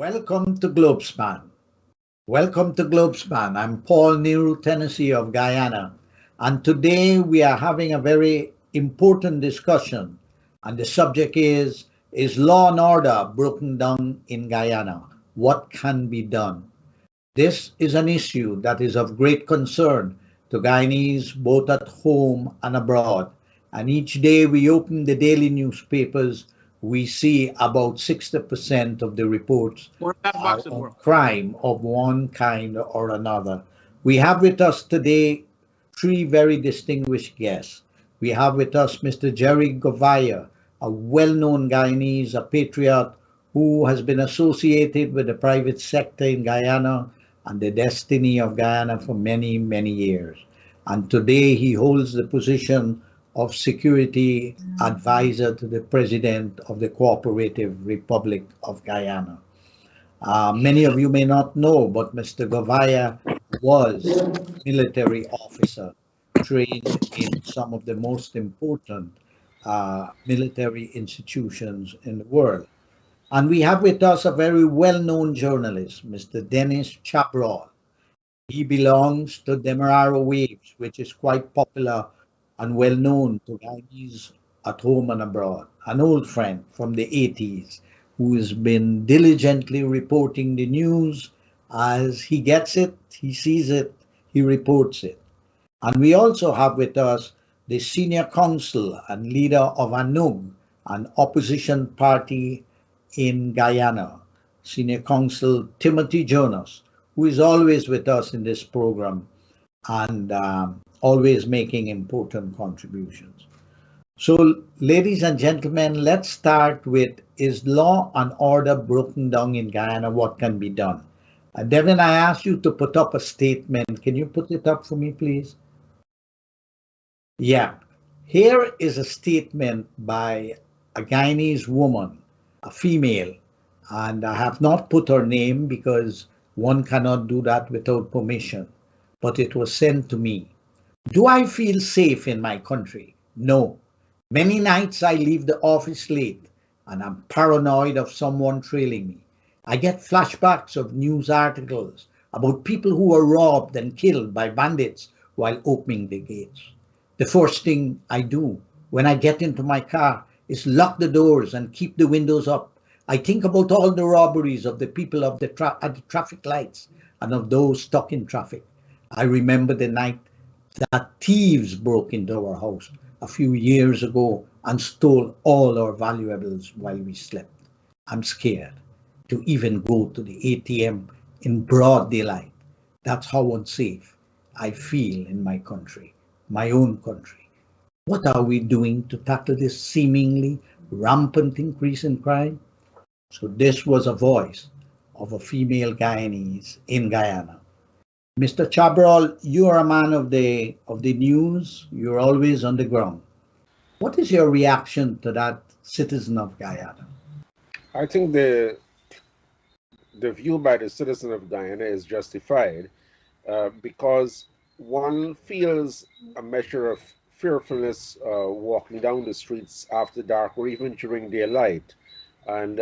Welcome to Globespan. Welcome to Globespan. I'm Paul Nehru, Tennessee of Guyana, and today we are having a very important discussion, and the subject is law and order broken down in Guyana? What can be done? This is an issue that is of great concern to Guyanese both at home and abroad. And each day we open the daily newspapers, we see about 60% of the reports are on crime of one kind or another. We have with us today three very distinguished guests. We have with us Mr. Jerry Govaya, a well-known Guyanese, a patriot who has been associated with the private sector in Guyana and the destiny of Guyana for many, many years. And today he holds the position of security advisor to the president of the Cooperative Republic of Guyana. Many of you may not know, but Mr. Govaya was a military officer trained in some of the most important military institutions in the world. And we have with us a very well-known journalist, Mr. Denis Chabrol. He belongs to Demerara Waves, which is quite popular and well-known to Guyanese at home and abroad. An old friend from the 80s who has been diligently reporting the news as he gets it, he sees it, he reports it. And we also have with us the senior counsel and leader of ANUG, an opposition party in Guyana, Senior Counsel Timothy Jonas, who is always with us in this program and always making important contributions. So, ladies and gentlemen, let's start with, is law and order broken down in Guyana? What can be done? Devin, I asked you to put up a statement. Can you put it up for me, please? Yeah. Here is a statement by a Guyanese woman, a female, and I have not put her name because one cannot do that without permission, but it was sent to me. Do I feel safe in my country? No. Many nights I leave the office late and I'm paranoid of someone trailing me. I get flashbacks of news articles about people who were robbed and killed by bandits while opening the gates. The first thing I do when I get into my car is lock the doors and keep the windows up. I think about all the robberies of the people at the traffic lights and of those stuck in traffic. I remember the night that thieves broke into our house a few years ago and stole all our valuables while we slept. I'm scared to even go to the ATM in broad daylight. That's how unsafe I feel in my country, my own country. What are we doing to tackle this seemingly rampant increase in crime? So this was a voice of a female Guyanese in Guyana. Mr. Chabrol, you are a man of the news. You're always on the ground. What is your reaction to that citizen of Guyana? I think the view by the citizen of Guyana is justified because one feels a measure of fearfulness walking down the streets after dark or even during daylight. And,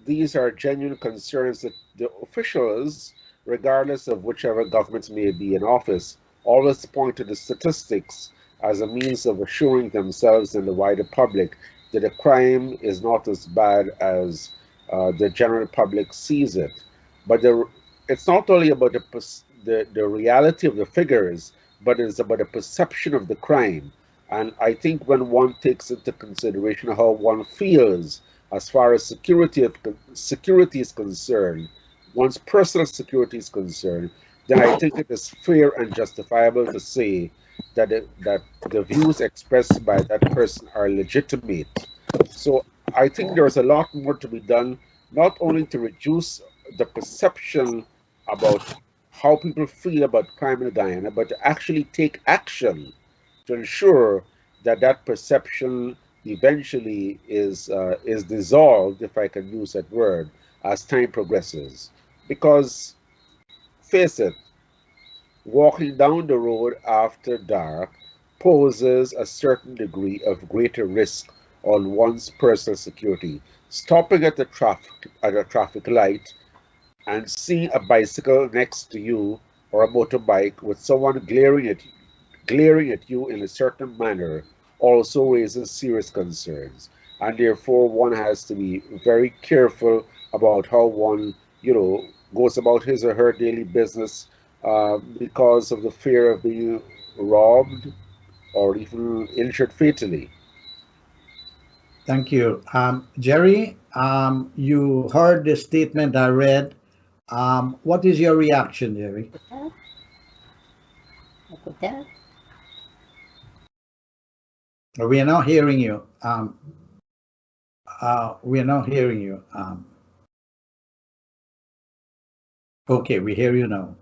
these are genuine concerns that the officials, regardless of whichever government may be in office, always point to the statistics as a means of assuring themselves and the wider public that the crime is not as bad as the general public sees it. But it's not only about the reality of the figures, but it's about the perception of the crime. And I think when one takes into consideration how one feels as far as security is concerned, one's personal security is concerned, then I think it is fair and justifiable to say that the views expressed by that person are legitimate. So I think there's a lot more to be done, not only to reduce the perception about how people feel about crime in Guyana, but to actually take action to ensure that that perception eventually is dissolved, if I can use that word, as time progresses. Because, face it, walking down the road after dark poses a certain degree of greater risk on one's personal security. Stopping at a traffic light and seeing a bicycle next to you or a motorbike with someone glaring at you in a certain manner also raises serious concerns. And therefore one has to be very careful about how one, goes about his or her daily business because of the fear of being robbed or even injured fatally. Thank you. Jerry, you heard the statement I read. What is your reaction, Jerry? We are not hearing you. We are not hearing you. Okay, we hear you now.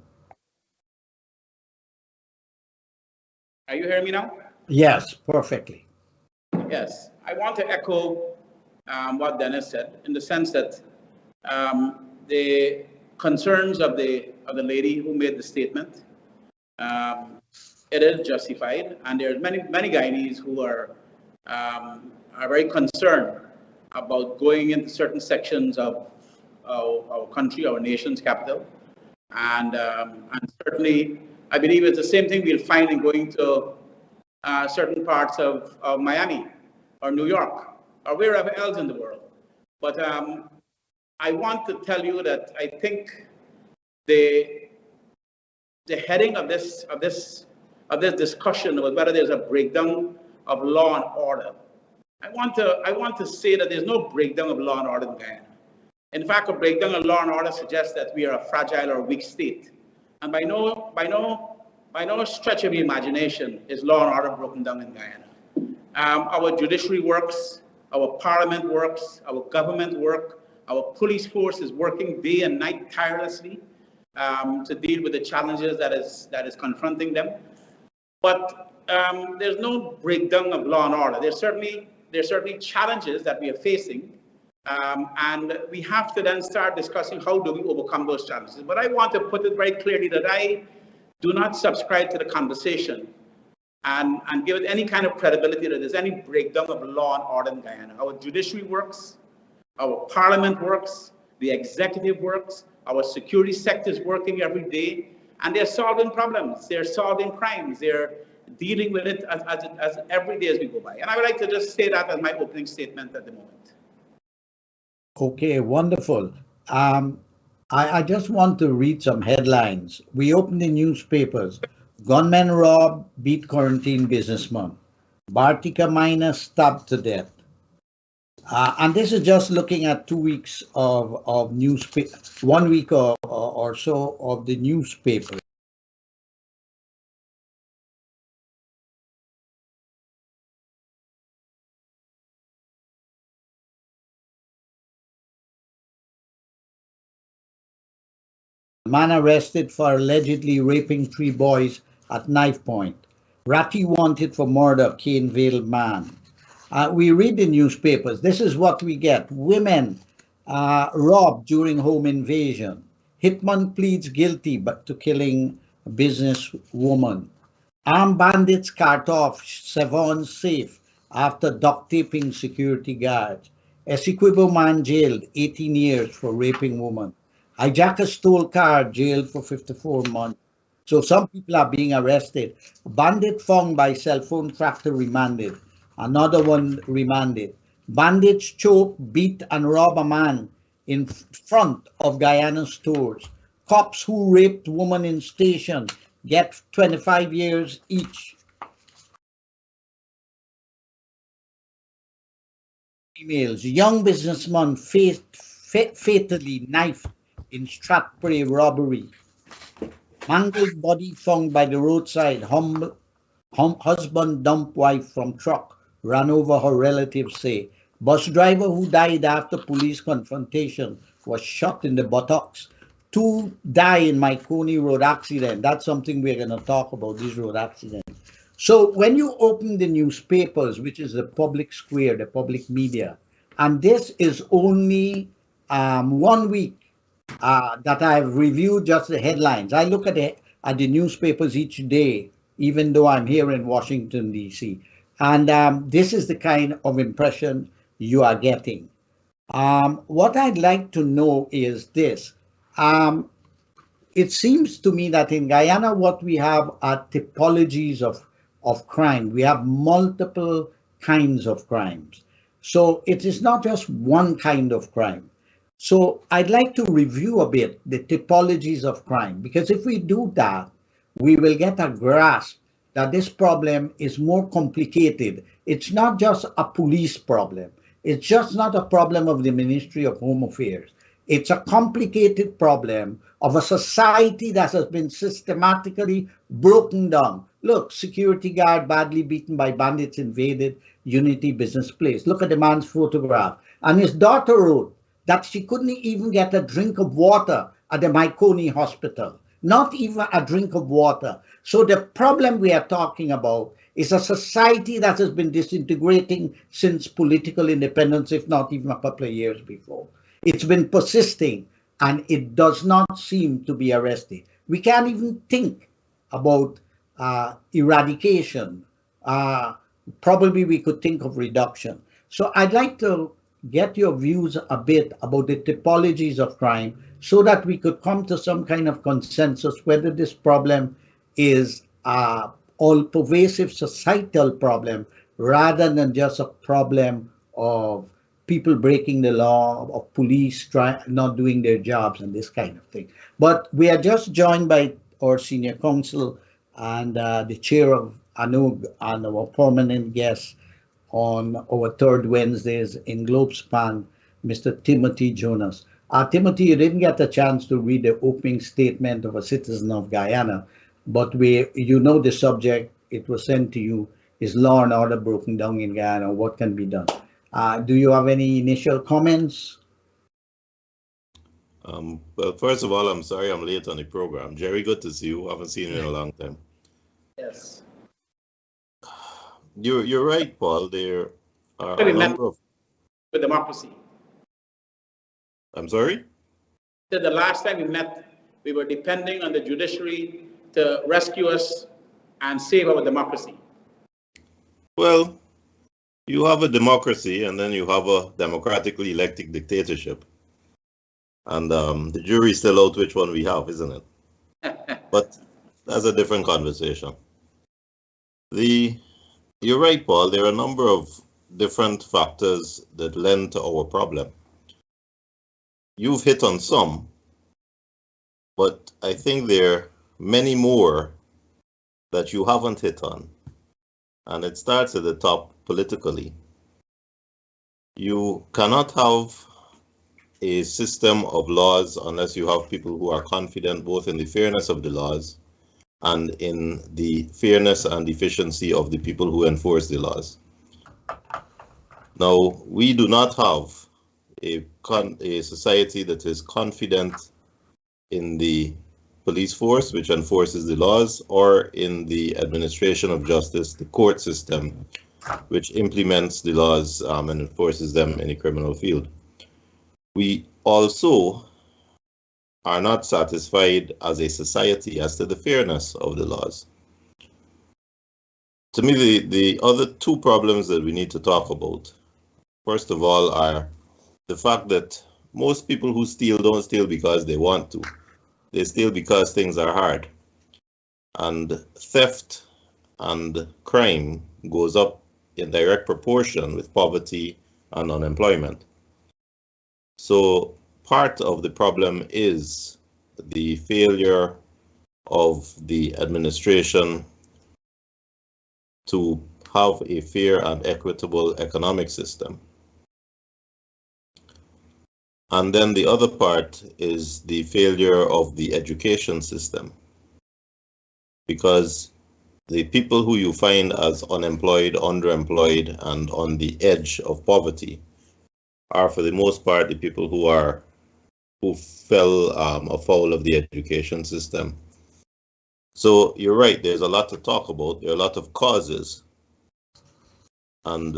Are you hearing me now? Yes, perfectly. Yes. I want to echo what Denis said in the sense that the concerns of the lady who made the statement, it is justified, and there's many Guyanese who are very concerned about going into certain sections of our country, our nation's capital, and certainly I believe it's the same thing we'll find in going to certain parts of Miami or New York or wherever else in the world. But I want to tell you that I think the heading of this discussion was whether there's a breakdown of law and order. I want to say that there's no breakdown of law and order in Guyana. In fact, a breakdown of law and order suggests that we are a fragile or weak state. And by no stretch of the imagination is law and order broken down in Guyana. Our judiciary works, our parliament works, our government works, our police force is working day and night tirelessly to deal with the challenges that is confronting them. But there's no breakdown of law and order. There's certainly challenges that we are facing, and we have to then start discussing how do we overcome those challenges. But I want to put it very clearly that I do not subscribe to the conversation and give it any kind of credibility that there's any breakdown of law and order in Guyana. Our judiciary works, our parliament works, the executive works, our security sector is working every day, and they're solving problems, they're solving crimes, they're dealing with it as every day as we go by. And I would like to just say that as my opening statement at the moment. Okay, wonderful. I just want to read some headlines. We open the newspapers. Gunmen rob, beat quarantine businessman. Bartica miner stabbed to death. And this is just looking at 2 weeks of newspaper, 1 week or so of the newspaper. Man arrested for allegedly raping 3 boys at knife point. Ratty wanted for murder, Cane Vale man. We read the newspapers. This is what we get. Women robbed during home invasion. Hitman pleads guilty but to killing a businesswoman. Armed bandits cart off Sevon safe after duct taping security guards. Essequibo man jailed 18 years for raping woman. Hijacker stole car, jailed for 54 months. So some people are being arrested. Bandit found by cell phone tractor remanded. Another one remanded. Bandits choke, beat and rob a man in front of Guyana stores. Cops who raped woman in station get 25 years each. Emails. Young businessman fatally knifed in Stratford robbery. Mangled body found by the roadside. Husband dumped wife from truck. Ran over, her relatives say. Bus driver who died after police confrontation was shot in the buttocks. 2 die in Myconi road accident. That's something we're going to talk about, this road accident. So when you open the newspapers, which is the public square, the public media, and this is only 1 week that I've reviewed just the headlines. I look at the newspapers each day, even though I'm here in Washington, D.C. And this is the kind of impression you are getting. What I'd like to know is this. It seems to me that in Guyana, what we have are typologies of crime. We have multiple kinds of crimes. So it is not just one kind of crime. So I'd like to review a bit the typologies of crime, because if we do that, we will get a grasp that this problem is more complicated. It's not just a police problem. It's just not a problem of the Ministry of Home Affairs. It's a complicated problem of a society that has been systematically broken down. Look, security guard badly beaten by bandits invaded Unity Business Place. Look at the man's photograph. And his daughter wrote that she couldn't even get a drink of water at the Maikoni Hospital. Not even a drink of water. So the problem we are talking about is a society that has been disintegrating since political independence, if not even a couple of years before. It's been persisting, and it does not seem to be arrested. We can't even think about eradication. Probably we could think of reduction. So I'd like to get your views a bit about the typologies of crime so that we could come to some kind of consensus whether this problem is a all-pervasive societal problem rather than just a problem of people breaking the law, of police not doing their jobs and this kind of thing. But we are just joined by our senior counsel and the chair of ANUG and our permanent guest on our third Wednesdays in Globespan, Mr. Timothy Jonas. Timothy, you didn't get a chance to read the opening statement of a citizen of Guyana, but you know the subject, it was sent to you, is law and order broken down in Guyana, what can be done? Do you have any initial comments? Well, first of all, I'm sorry I'm late on the program. Jerry, good to see you. I haven't seen you in a long time. Yes. You're right, Paul. There are a number of... With democracy. I'm sorry? The last time we met, we were depending on the judiciary to rescue us and save our democracy. Well, you have a democracy and then you have a democratically elected dictatorship. And the jury's still out which one we have, isn't it? But that's a different conversation. You're right, Paul. There are a number of different factors that lend to our problem. You've hit on some, but I think there are many more that you haven't hit on. And it starts at the top politically. You cannot have a system of laws unless you have people who are confident both in the fairness of the laws and in the fairness and efficiency of the people who enforce the laws. Now, we do not have a society that is confident in the police force, which enforces the laws, or in the administration of justice, the court system, which implements the laws and enforces them in the criminal field. We also are not satisfied as a society as to the fairness of the laws. To me, the other two problems that we need to talk about, first of all, are the fact that most people who steal don't steal because they want to. They steal because things are hard. And theft and crime goes up in direct proportion with poverty and unemployment. So part of the problem is the failure of the administration to have a fair and equitable economic system. And then the other part is the failure of the education system, because the people who you find as unemployed, underemployed, and on the edge of poverty are, for the most part, the people who fell afoul of the education system. So you're right, there's a lot to talk about. There are a lot of causes. And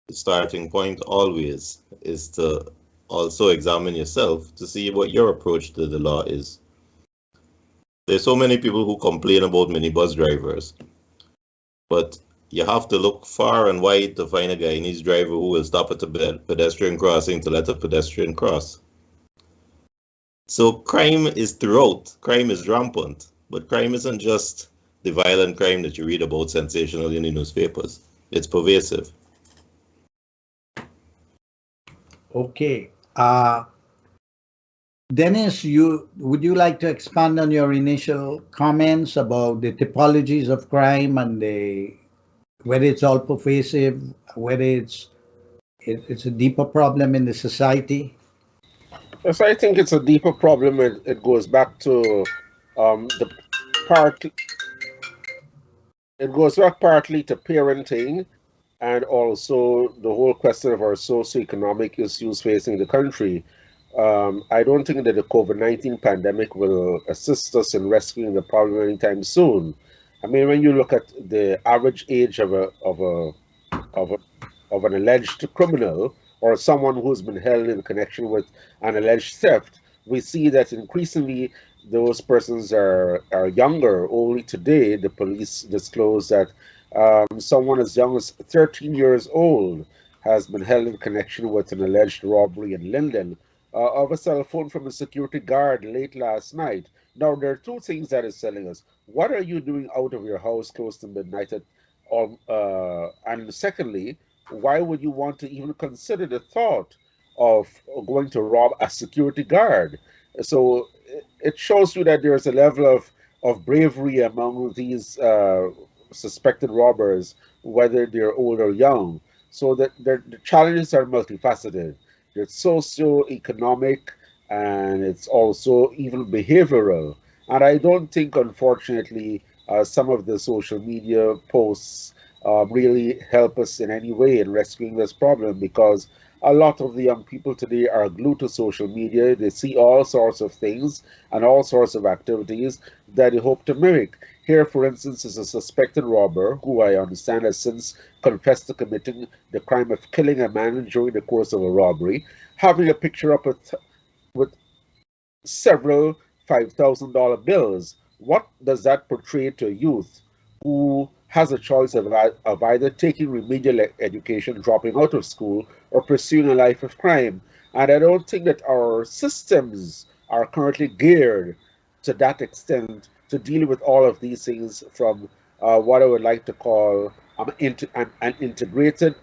the starting point always is to also examine yourself to see what your approach to the law is. There's so many people who complain about minibus drivers, but you have to look far and wide to find a Guyanese driver who will stop at a pedestrian crossing to let a pedestrian cross. So crime is throughout. Crime is rampant. But crime isn't just the violent crime that you read about sensationally in the newspapers. It's pervasive. Okay. Denis, would you like to expand on your initial comments about the typologies of crime and whether it's all pervasive, whether it's a deeper problem in the society? Yes, I think it's a deeper problem. It goes back to the part. It goes back partly to parenting and also the whole question of our socioeconomic issues facing the country. I don't think that the COVID-19 pandemic will assist us in rescuing the problem anytime soon. I mean, when you look at the average age of an alleged criminal or someone who's been held in connection with an alleged theft, we see that increasingly those persons are younger. Only today, the police disclosed that someone as young as 13 years old has been held in connection with an alleged robbery in Linden of a cell phone from a security guard late last night. Now, there are two things that is telling us. What are you doing out of your house close to midnight? And secondly, why would you want to even consider the thought of going to rob a security guard? So it shows you that there's a level of bravery among these suspected robbers, whether they're old or young. So that the challenges are multifaceted. It's socio-economic and it's also even behavioral. And I don't think, unfortunately, some of the social media posts really help us in any way in rescuing this problem, because a lot of the young people today are glued to social media. They see all sorts of things and all sorts of activities that they hope to mimic. Here, for instance, is a suspected robber who I understand has since confessed to committing the crime of killing a man during the course of a robbery, having a picture up with several $5,000 bills. What does that portray to a youth who has a choice of either taking remedial education, dropping out of school, or pursuing a life of crime? And I don't think that our systems are currently geared to that extent to deal with all of these things from what I would like to call an integrated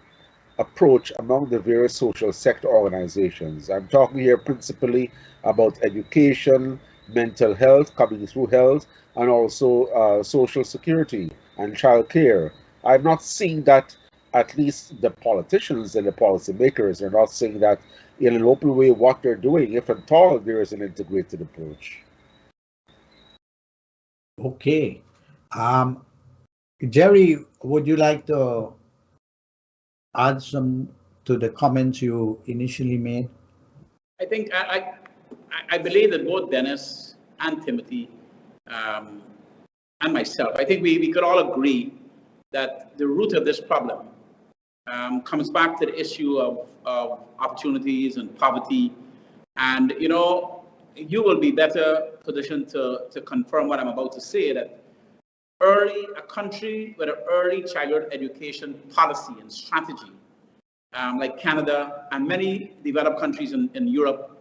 approach among the various social sector organizations. I'm talking here principally about education, mental health, coming through health, and also social security and child care. I'm not seeing that, at least the politicians and the policymakers are not saying that in an open way what they're doing, if at all there is an integrated approach. Okay. Jerry, would you like to add some to the comments you initially made? I think I believe that both Denis and Timothy and myself, I think we could all agree that the root of this problem comes back to the issue of opportunities and poverty. And, you know, you will be better positioned to confirm what I'm about to say, that a country with an early childhood education policy and strategy, like Canada and many developed countries in Europe,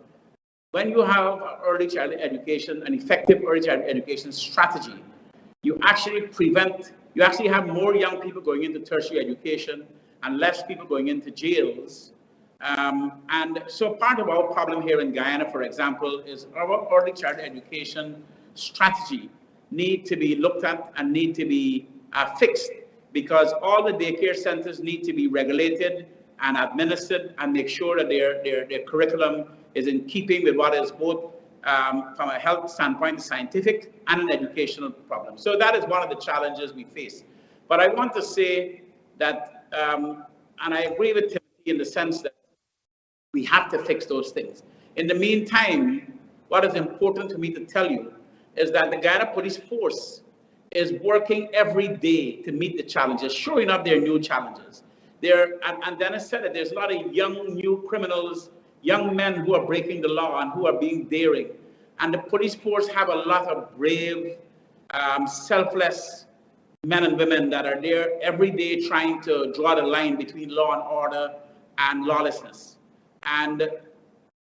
when you have early childhood education, an effective early childhood education strategy, you actually have more young people going into tertiary education and less people going into jails. And so part of our problem here in Guyana, for example, is our early childhood education strategy need to be looked at and need to be fixed, because all the daycare centers need to be regulated and administered and make sure that their curriculum is in keeping with what is both from a health standpoint, scientific and an educational problem. So that is one of the challenges we face. But I want to say that, and I agree with Timothy in the sense that we have to fix those things. In the meantime, what is important to me to tell you is that the Guyana Police Force is working every day to meet the challenges. Sure enough, there are new challenges. And Denis said that there's a lot of young, new criminals, young men who are breaking the law and who are being daring. And the police force have a lot of brave, selfless men and women that are there every day trying to draw the line between law and order and lawlessness. And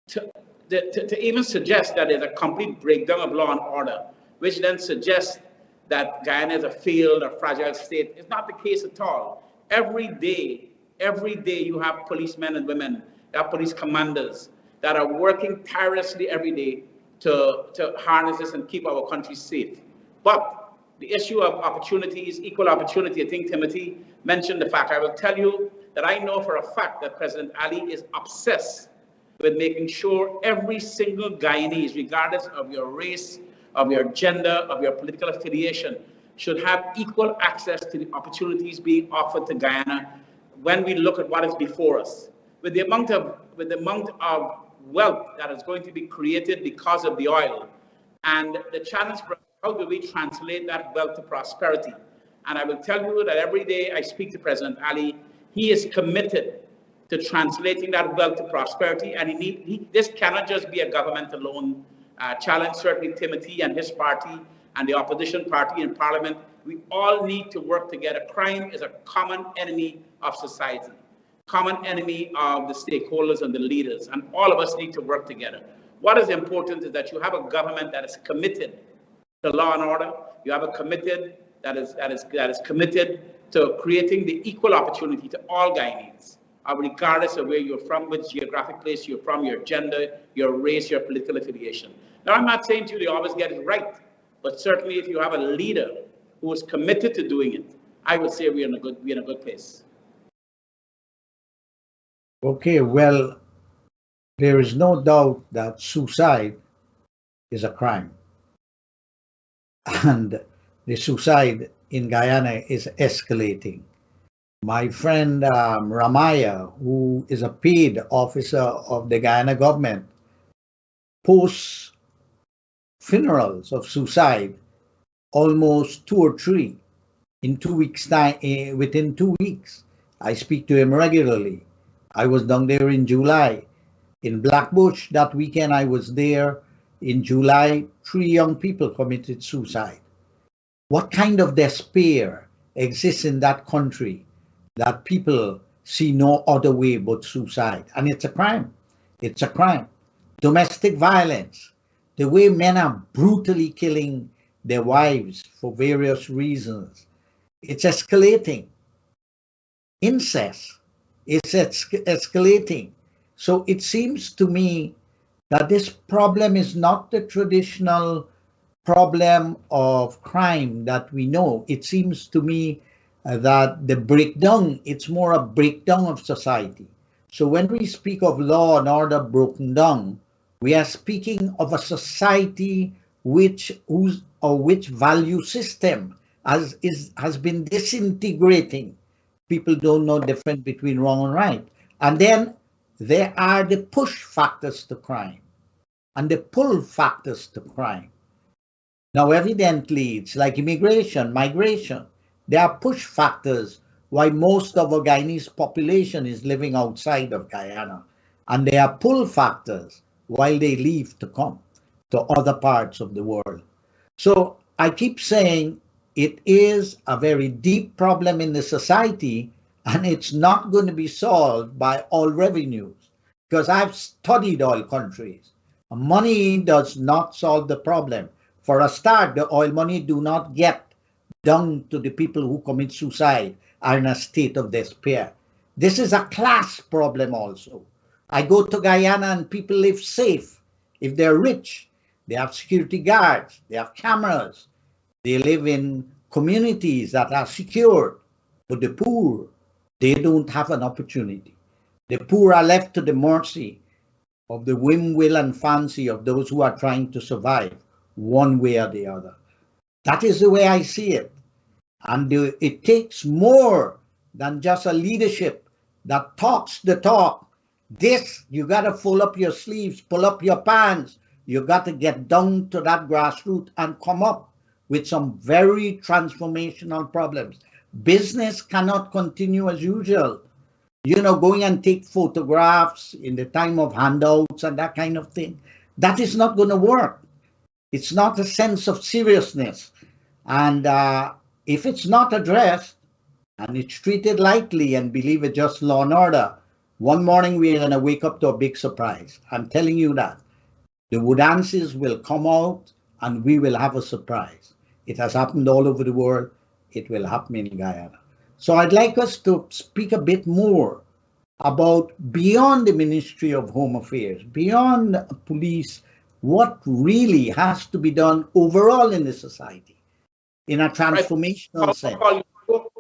to even suggest that there's a complete breakdown of law and order, which then suggests that Guyana is a failed or fragile state, is not the case at all. Every day you have policemen and women, you have police commanders that are working tirelessly every day to harness this and keep our country safe. But the issue of opportunities, equal opportunity, I think Timothy mentioned the fact. I will tell you that I know for a fact that President Ali is obsessed with making sure every single Guyanese, regardless of your race, of your gender, of your political affiliation, should have equal access to the opportunities being offered to Guyana when we look at what is before us. With the amount of wealth that is going to be created because of the oil, and the challenge for us, how do we translate that wealth to prosperity? And I will tell you that every day I speak to President Ali, he is committed to translating that wealth to prosperity, and this cannot just be a government alone challenge. Certainly Timothy and his party and the opposition party in Parliament, we all need to work together. Crime is a common enemy of society, common enemy of the stakeholders and the leaders, and all of us need to work together. What is important is that you have a government that is committed to law and order. You have a committed that is committed to creating the equal opportunity to all Guyanese, regardless of where you're from, which geographic place you're from, your gender, your race, your political affiliation. Now, I'm not saying to you they always get it right, but certainly if you have a leader who is committed to doing it, I would say we're in a good place. Okay, well, there is no doubt that suicide is a crime. And the suicide in Guyana is escalating. My friend Ramaya, who is a paid officer of the Guyana government, posts funerals of suicide almost 2 or 3 in 2 weeks' time. Within 2 weeks, I speak to him regularly. I was down there in July. In Blackbush that weekend, I was there in July. 3 young people committed suicide. What kind of despair exists in that country that people see no other way but suicide? And it's a crime. It's a crime. Domestic violence, the way men are brutally killing their wives for various reasons, it's escalating. Incest, it's escalating. So it seems to me that this problem is not the traditional problem of crime that we know. It seems to me that the breakdown, it's more a breakdown of society. So when we speak of law and order broken down, we are speaking of a society which value system has been disintegrating. People don't know the difference between wrong and right. And then there are the push factors to crime and the pull factors to crime. Now, evidently, it's like immigration, migration. There are push factors why most of our Guyanese population is living outside of Guyana. And there are pull factors while they leave to come to other parts of the world. So I keep saying it is a very deep problem in the society, and it's not going to be solved by oil revenues, because I've studied oil countries. Money does not solve the problem. For a start, the oil money do not get down to the people who commit suicide are in a state of despair. This is a class problem also. I go to Guyana and people live safe. If they're rich, they have security guards, they have cameras, they live in communities that are secure. But the poor, they don't have an opportunity. The poor are left to the mercy of the whim, will, and fancy of those who are trying to survive one way or the other. That is the way I see it. And it takes more than just a leadership that talks the talk. This, you got to pull up your sleeves, pull up your pants. You got to get down to that grassroots and come up with some very transformational problems. Business cannot continue as usual. You know, going and take photographs in the time of handouts and that kind of thing. That is not going to work. It's not a sense of seriousness. And If it's not addressed and it's treated lightly and believe it's just law and order, one morning we're going to wake up to a big surprise. I'm telling you that. The Woodansis will come out and we will have a surprise. It has happened all over the world. It will happen in Guyana. So I'd like us to speak a bit more about beyond the Ministry of Home Affairs, beyond police, what really has to be done overall in the society in a transformational sense.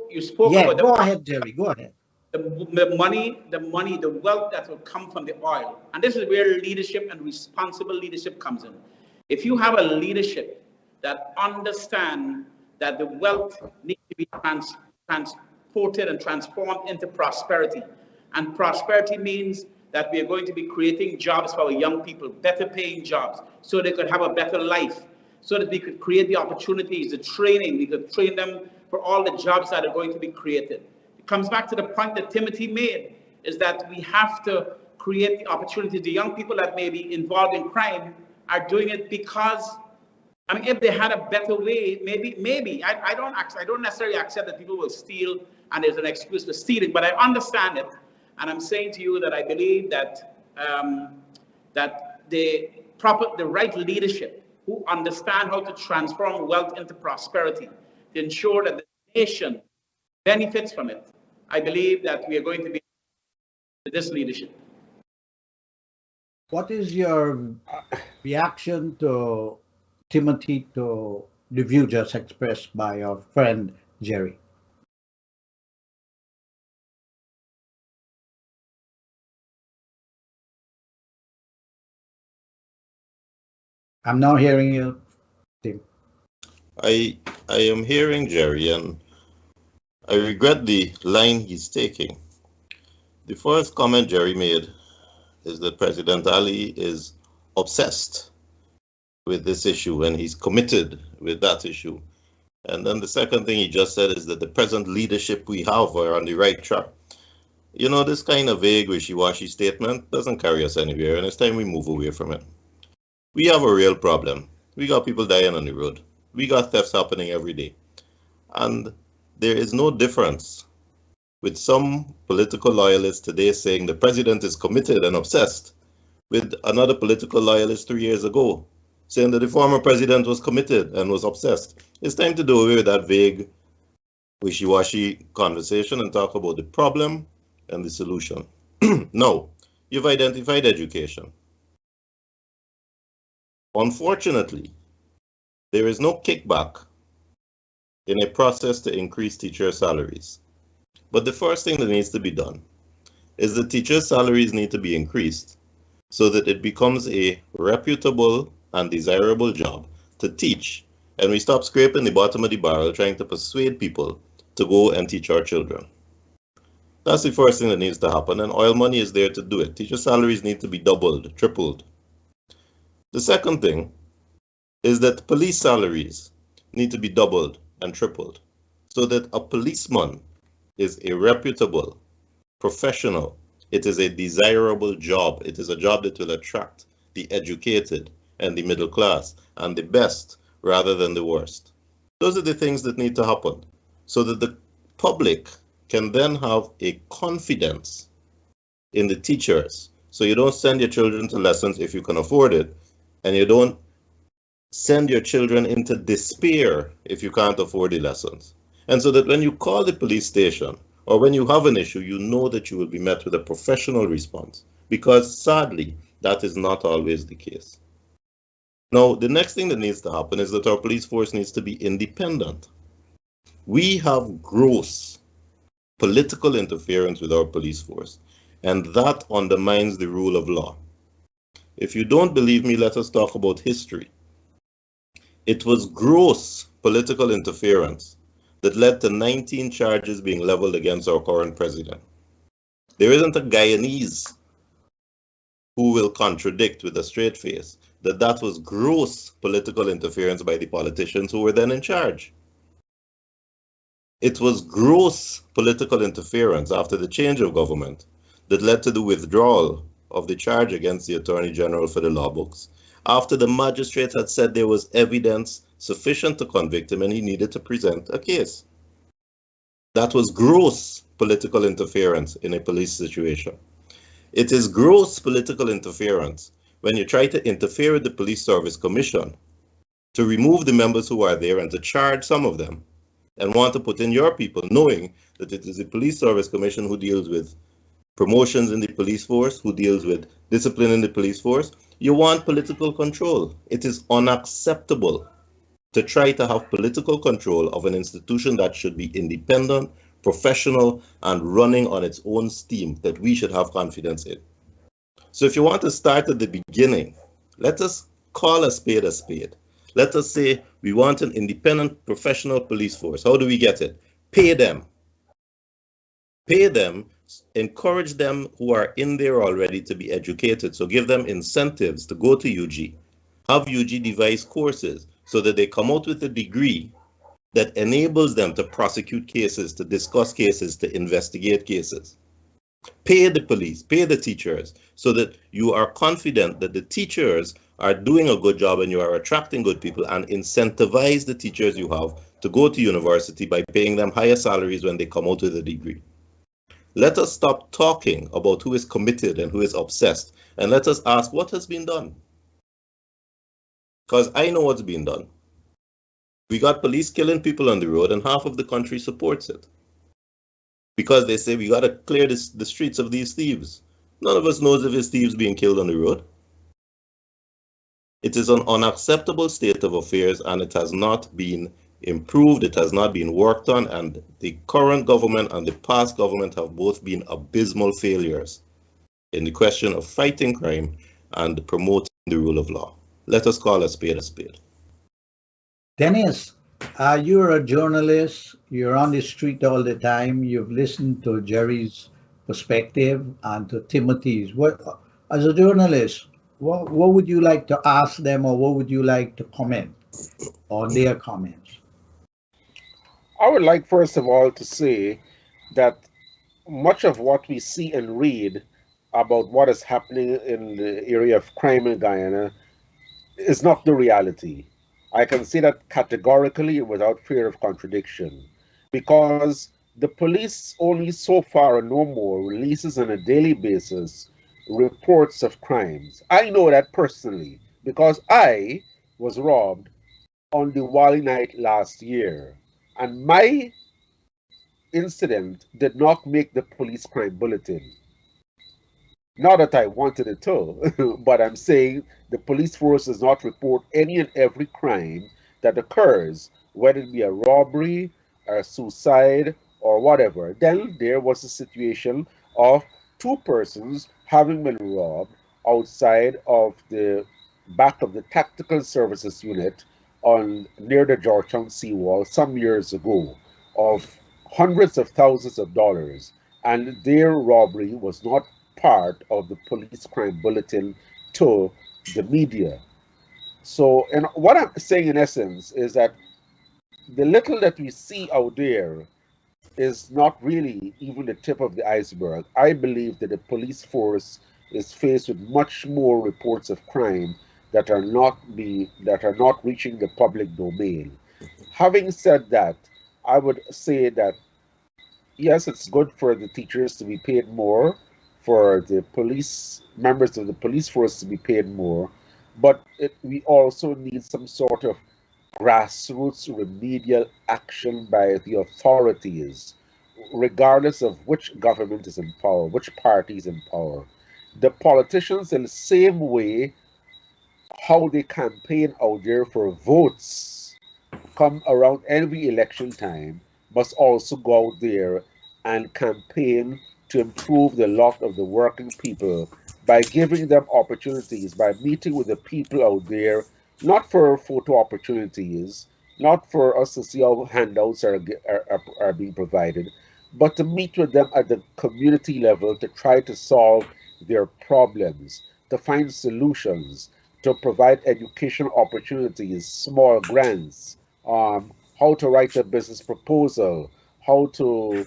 You spoke Yeah, about go ahead, Jerry, go ahead. the money, the wealth that will come from the oil. And this is where leadership and responsible leadership comes in. If you have a leadership that understand that the wealth needs to be transported and transformed into prosperity, and prosperity means that we are going to be creating jobs for our young people, better paying jobs, so they could have a better life, so that we could create the opportunities, the training, we could train them for all the jobs that are going to be created. It comes back to the point that Timothy made, is that we have to create the opportunities. The young people that may be involved in crime are doing it because, I mean, if they had a better way, maybe I don't necessarily accept that people will steal and there's an excuse for stealing, but I understand it. And I'm saying to you that I believe that that the right leadership who understand how to transform wealth into prosperity, to ensure that the nation benefits from it, I believe that we are going to be this leadership. What is your reaction to Timothy, to the view just expressed by our friend Jerry? I'm now hearing you, Tim. I am hearing Jerry, and I regret the line he's taking. The first comment Jerry made is that President Ali is obsessed with this issue and he's committed with that issue. And then the second thing he just said is that the present leadership we have are on the right track. You know, this kind of vague, wishy-washy statement doesn't carry us anywhere, and it's time we move away from it. We have a real problem. We got people dying on the road. We got thefts happening every day. And there is no difference with some political loyalists today saying the president is committed and obsessed, with another political loyalist 3 years ago saying that the former president was committed and was obsessed. It's time to do away with that vague, wishy-washy conversation and talk about the problem and the solution. Now, you've identified education. Unfortunately, there is no kickback in a process to increase teacher salaries. But the first thing that needs to be done is that teachers' salaries need to be increased so that it becomes a reputable and desirable job to teach, and we stop scraping the bottom of the barrel trying to persuade people to go and teach our children. That's the first thing that needs to happen, and oil money is there to do it. Teacher salaries need to be doubled, tripled. The second thing is that police salaries need to be doubled and tripled so that a policeman is a reputable, professional. It is a desirable job. It is a job that will attract the educated and the middle class and the best rather than the worst. Those are the things that need to happen so that the public can then have a confidence in the teachers. So you don't send your children to lessons if you can afford it, and you don't send your children into despair if you can't afford the lessons. And so that when you call the police station or when you have an issue, you know that you will be met with a professional response, because sadly, that is not always the case. Now, the next thing that needs to happen is that our police force needs to be independent. We have gross political interference with our police force, and that undermines the rule of law. If you don't believe me, let us talk about history. It was gross political interference that led to 19 charges being leveled against our current president. There isn't a Guyanese who will contradict with a straight face that that was gross political interference by the politicians who were then in charge. It was gross political interference after the change of government that led to the withdrawal of the charge against the Attorney General for the law books, after the magistrate had said there was evidence sufficient to convict him, and he needed to present a case. That was gross political interference in a police situation. It is gross political interference when you try to interfere with the Police Service Commission to remove the members who are there and to charge some of them and want to put in your people, knowing that it is the Police Service Commission who deals with promotions in the police force, who deals with discipline in the police force. You want political control. It is unacceptable to try to have political control of an institution that should be independent, professional, and running on its own steam, that we should have confidence in. So if you want to start at the beginning, let us call a spade a spade. Let us say we want an independent professional police force. How do we get it? Pay them. Pay them, encourage them who are in there already to be educated. So give them incentives to go to UG. Have UG devise courses so that they come out with a degree that enables them to prosecute cases, to discuss cases, to investigate cases. Pay the police, pay the teachers, so that you are confident that the teachers are doing a good job and you are attracting good people, and incentivize the teachers you have to go to university by paying them higher salaries when they come out with a degree. Let us stop talking about who is committed and who is obsessed, and let us ask what has been done. Because I know what's been done. We got police killing people on the road, and half of the country supports it. Because they say we got to clear the streets of these thieves. None of us knows if it's thieves being killed on the road. It is an unacceptable state of affairs, and it has not been improved. It has not been worked on, and the current government and the past government have both been abysmal failures in the question of fighting crime and promoting the rule of law. Let us call a spade a spade. Denis, you're a journalist. You're on the street all the time. You've listened to Jerry's perspective and to Timothy's. As a journalist, what would you like to ask them, or what would you like to comment on their comments? I would like, first of all, to say that much of what we see and read about what is happening in the area of crime in Guyana is not the reality. I can say that categorically without fear of contradiction, because the police only so far and no more releases on a daily basis reports of crimes. I know that personally because I was robbed on Diwali night last year, and my incident did not make the police crime bulletin. Not that I wanted it to, but I'm saying the police force does not report any and every crime that occurs, whether it be a robbery, a suicide, or whatever. Then there was a situation of two persons having been robbed outside of the back of the Tactical Services Unit near the Georgetown seawall some years ago, of hundreds of thousands of dollars, and their robbery was not part of the police crime bulletin to the media. So, and what I'm saying in essence is that the little that we see out there is not really even the tip of the iceberg. I believe that the police force is faced with much more reports of crime that are not reaching the public domain. Having said that, I would say that yes, it's good for the teachers to be paid more, for the police members of the police force to be paid more, but we also need some sort of grassroots remedial action by the authorities, regardless of which government is in power, which party is in power. The politicians, in the same way how they campaign out there for votes come around every election time, must also go out there and campaign to improve the lot of the working people by giving them opportunities, by meeting with the people out there, not for photo opportunities, not for us to see how handouts are being provided, but to meet with them at the community level to try to solve their problems, to find solutions, to provide education opportunities, small grants, how to write a business proposal, how to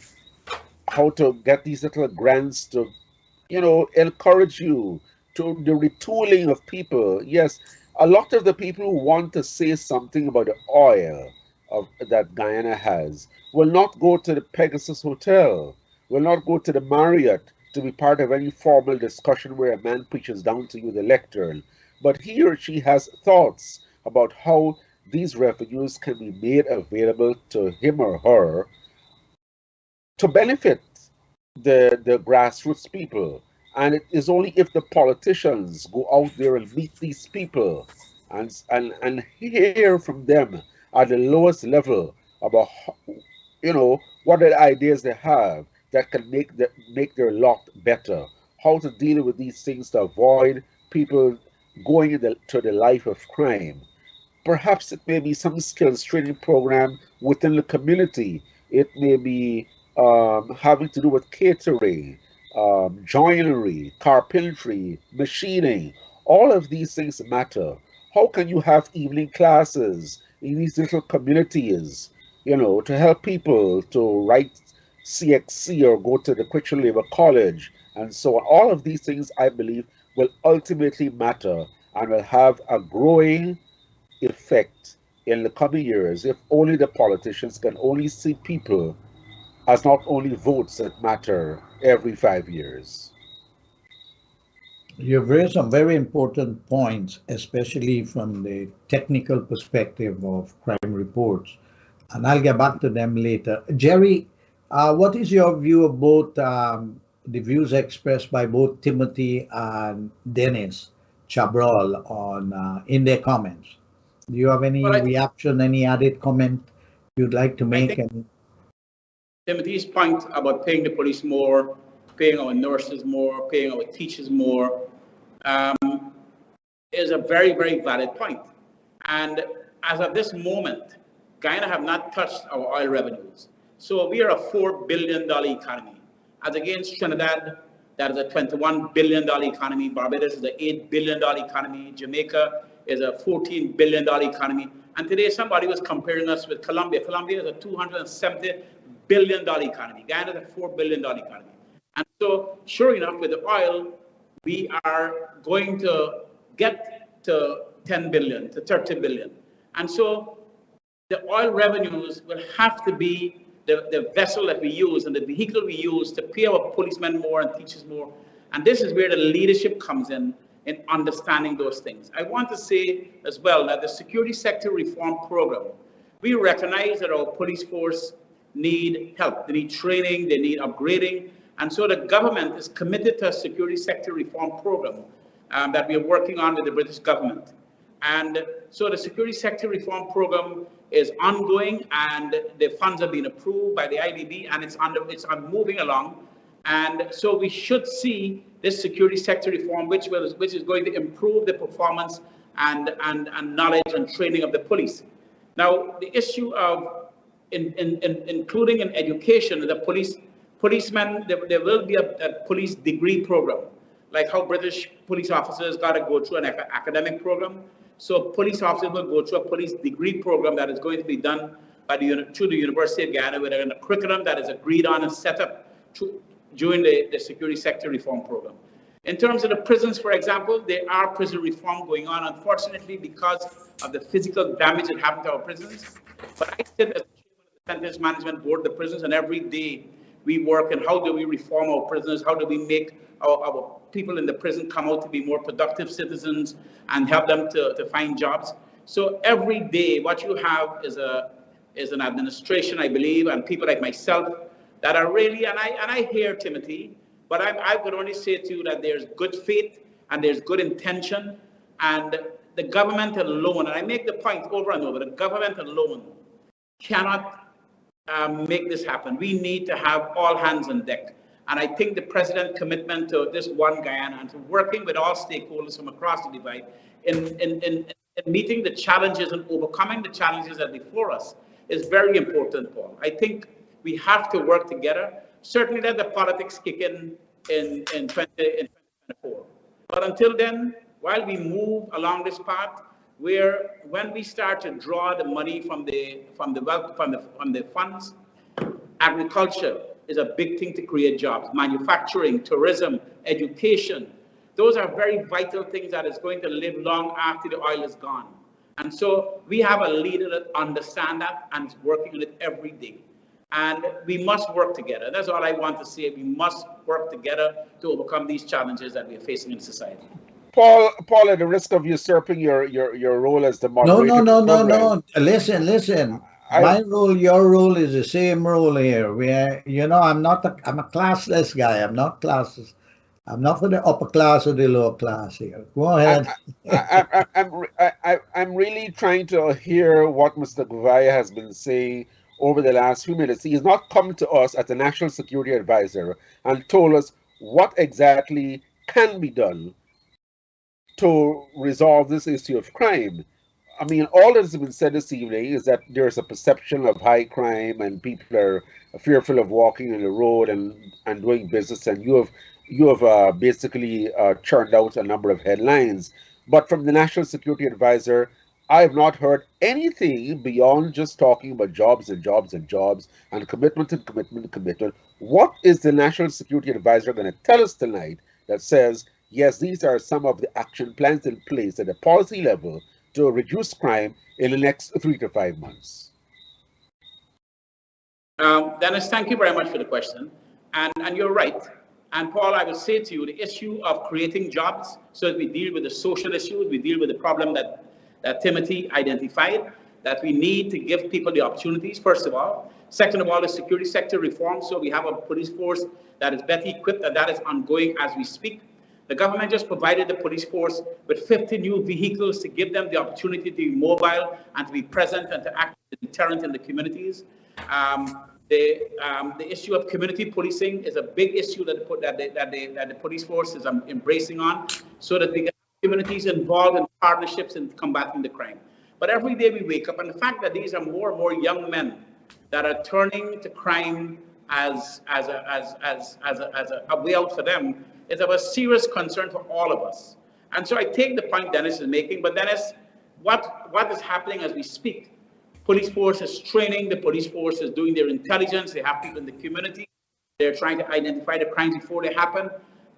get these little grants to, encourage you to the retooling of people. Yes, A lot of the people who want to say something about the oil that Guyana has will not go to the Pegasus Hotel, will not go to the Marriott to be part of any formal discussion where a man preaches down to you the lectern. But he or she has thoughts about how these revenues can be made available to him or her to benefit the grassroots people. And it is only if the politicians go out there and meet these people and hear from them at the lowest level about what are the ideas they have that can make their lot better, how to deal with these things to avoid people going to the life of crime. Perhaps it may be some skills training program within the community. It may be having to do with catering, joinery, carpentry, machining. All of these things matter. How can you have evening classes in these little communities, to help people to write CXC or go to the Christian Labor College and so on? All of these things, I believe, will ultimately matter and will have a growing effect in the coming years if only the politicians can only see people as not only votes that matter every 5 years. You've raised some very important points, especially from the technical perspective of crime reports, and I'll get back to them later. Jerry, what is your view of both the views expressed by both Timothy and Denis Chabrol on in their comments? Do you have any reaction, any added comment you'd like to make? Timothy's point about paying the police more, paying our nurses more, paying our teachers more, is a very, very valid point. And as of this moment, Guyana have not touched our oil revenues. So we are a $4 billion economy. As against Trinidad, that is a $21 billion economy. Barbados is an $8 billion economy. Jamaica is a $14 billion economy. And today somebody was comparing us with Colombia. Colombia is a $270 billion economy. Guyana is a $4 billion economy. And so, sure enough, with the oil, we are going to get to 10 billion, to 30 billion. And so the oil revenues will have to be the vessel that we use and the vehicle we use to pay our policemen more and teachers more. And this is where the leadership comes in understanding those things. I want to say as well that the security sector reform program, we recognize that our police force need help, they need training, they need upgrading. And so the government is committed to a security sector reform program that we are working on with the British government. And so the security sector reform program is ongoing and the funds have been approved by the IBB and it's moving along. And so we should see this security sector reform, which is going to improve the performance and knowledge and training of the police. Now, the issue of including in education, the policemen, there will be a police degree program, like how British police officers got to go through an academic program. So police officers will go through a police degree program that is going to be done by through the University of Guyana with a curriculum that is agreed on and set up during the security sector reform program. In terms of the prisons, for example, there are prison reform going on, unfortunately, because of the physical damage that happened to our prisons. But I sit as the Sentence Management Board of the prisons, and every day we work on how do we reform our prisoners, how do we make our people in the prison come out to be more productive citizens and help them to find jobs. So every day what you have is an administration, I believe, and people like myself that are really, and I hear Timothy, but I could only say to you that there's good faith and there's good intention, and the government alone, and I make the point over and over, the government alone cannot make this happen. We need to have all hands on deck. And I think the president's commitment to this one Guyana and to working with all stakeholders from across the divide in meeting the challenges and overcoming the challenges that are before us is very important, Paul. I think we have to work together. Certainly let the politics kick in 2024. But until then, while we move along this path, when we start to draw the money from the funds, agriculture is a big thing to create jobs. Manufacturing, tourism, education, Those are very vital things that is going to live long after the oil is gone. And so we have a leader that understands that and is working on it every day. And we must work together. That's all I want to say. We must work together to overcome these challenges that we are facing in society. Paul, at the risk of usurping your role as the moderator. No. Listen. My role, your role is the same role here. I'm a classless guy. I'm not classless. I'm not for the upper class or the lower class here. Go ahead. I'm really trying to hear what Mr. Gouveia has been saying over the last few minutes. He has not come to us as a national security advisor and told us what exactly can be done to resolve this issue of crime. I mean, all that has been said this evening is that there's a perception of high crime and people are fearful of walking on the road and doing business, and you have basically churned out a number of headlines. But from the National Security Advisor, I have not heard anything beyond just talking about jobs and jobs and jobs and commitment and commitment and commitment. What is the National Security Advisor going to tell us tonight that says, yes, these are some of the action plans in place at a policy level to reduce crime in the next 3 to 5 months? Dennis, thank you very much for the question. And you're right. And Paul, I would say to you, the issue of creating jobs, so that we deal with the social issues, we deal with the problem that Timothy identified, that we need to give people the opportunities, first of all. Second of all, the security sector reform, so we have a police force that is better equipped, and that is ongoing as we speak. The government just provided the police force with 50 new vehicles to give them the opportunity to be mobile and to be present and to act as a deterrent in the communities. The issue of community policing is a big issue that the police force is embracing on, so that we get communities involved in partnerships in combating the crime. But every day we wake up, and the fact that these are more and more young men that are turning to crime as a way out for them is of a serious concern for all of us. And so I take the point Denis is making, but Denis, what is happening as we speak? Police force is training, the police force is doing their intelligence, they have people in the community, they're trying to identify the crimes before they happen,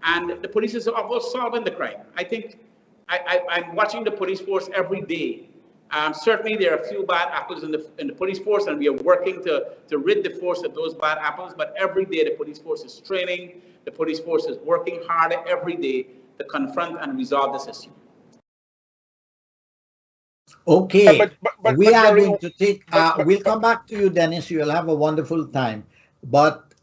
and the police is also solving the crime. I think I'm watching the police force every day. Certainly there are a few bad apples in the police force, and we are working to rid the force of those bad apples, but every day the police force is training, the police force is working harder every day to confront and resolve this issue. Okay, we are going to take, we'll come back to you, Denis. You'll have a wonderful time. But,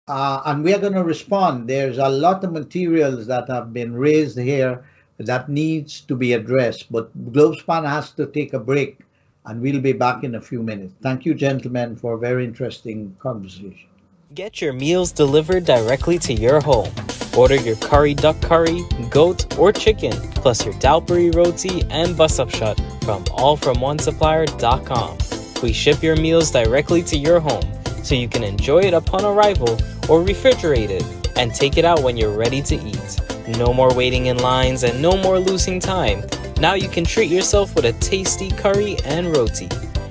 and we are going to respond. There's a lot of materials that have been raised here that needs to be addressed. But Globespan has to take a break, and we'll be back in a few minutes. Thank you, gentlemen, for a very interesting conversation. Get your meals delivered directly to your home. Order your curry, duck curry, goat, or chicken, plus your dalpuri roti and busupshut from allfromOneSupplier.com. We ship your meals directly to your home, so you can enjoy it upon arrival or refrigerate it and take it out when you're ready to eat. No more waiting in lines and no more losing time. Now you can treat yourself with a tasty curry and roti.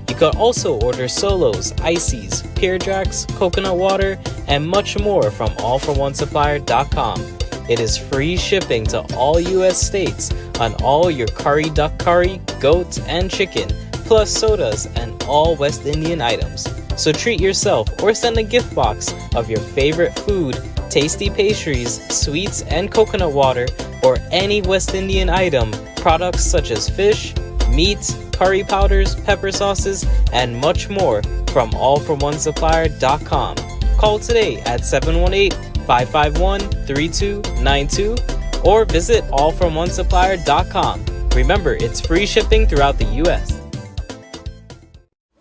You can also order solos, ices, pear jacks, coconut water, and much more from allfromonesupplier.com. It is free shipping to all U.S. states on all your curry, duck curry, goat, and chicken, plus sodas and all West Indian items. So treat yourself or send a gift box of your favorite food, tasty pastries, sweets, and coconut water, or any West Indian item, products such as fish, meat, curry powders, pepper sauces, and much more from allfromonesupplier.com. Call today at 718-551-3292 or visit allfromonesupplier.com. Remember, it's free shipping throughout the U.S.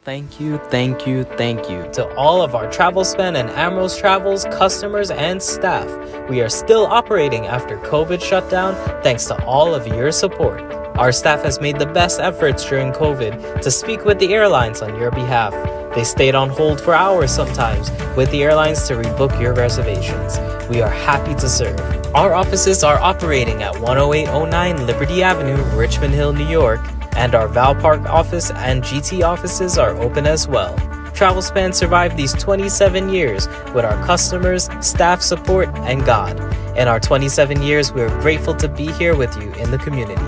Thank you to all of our Travelspan and Amros Travels customers and staff. We are still operating after COVID shutdown thanks to all of your support. Our staff has made the best efforts during COVID to speak with the airlines on your behalf. They stayed on hold for hours sometimes with the airlines to rebook your reservations. We are happy to serve. Our offices are operating at 10809 Liberty Avenue, Richmond Hill, New York, and our Val Park office and GT offices are open as well. Travelspan survived these 27 years with our customers, staff support, and God. In our 27 years, we are grateful to be here with you in the community.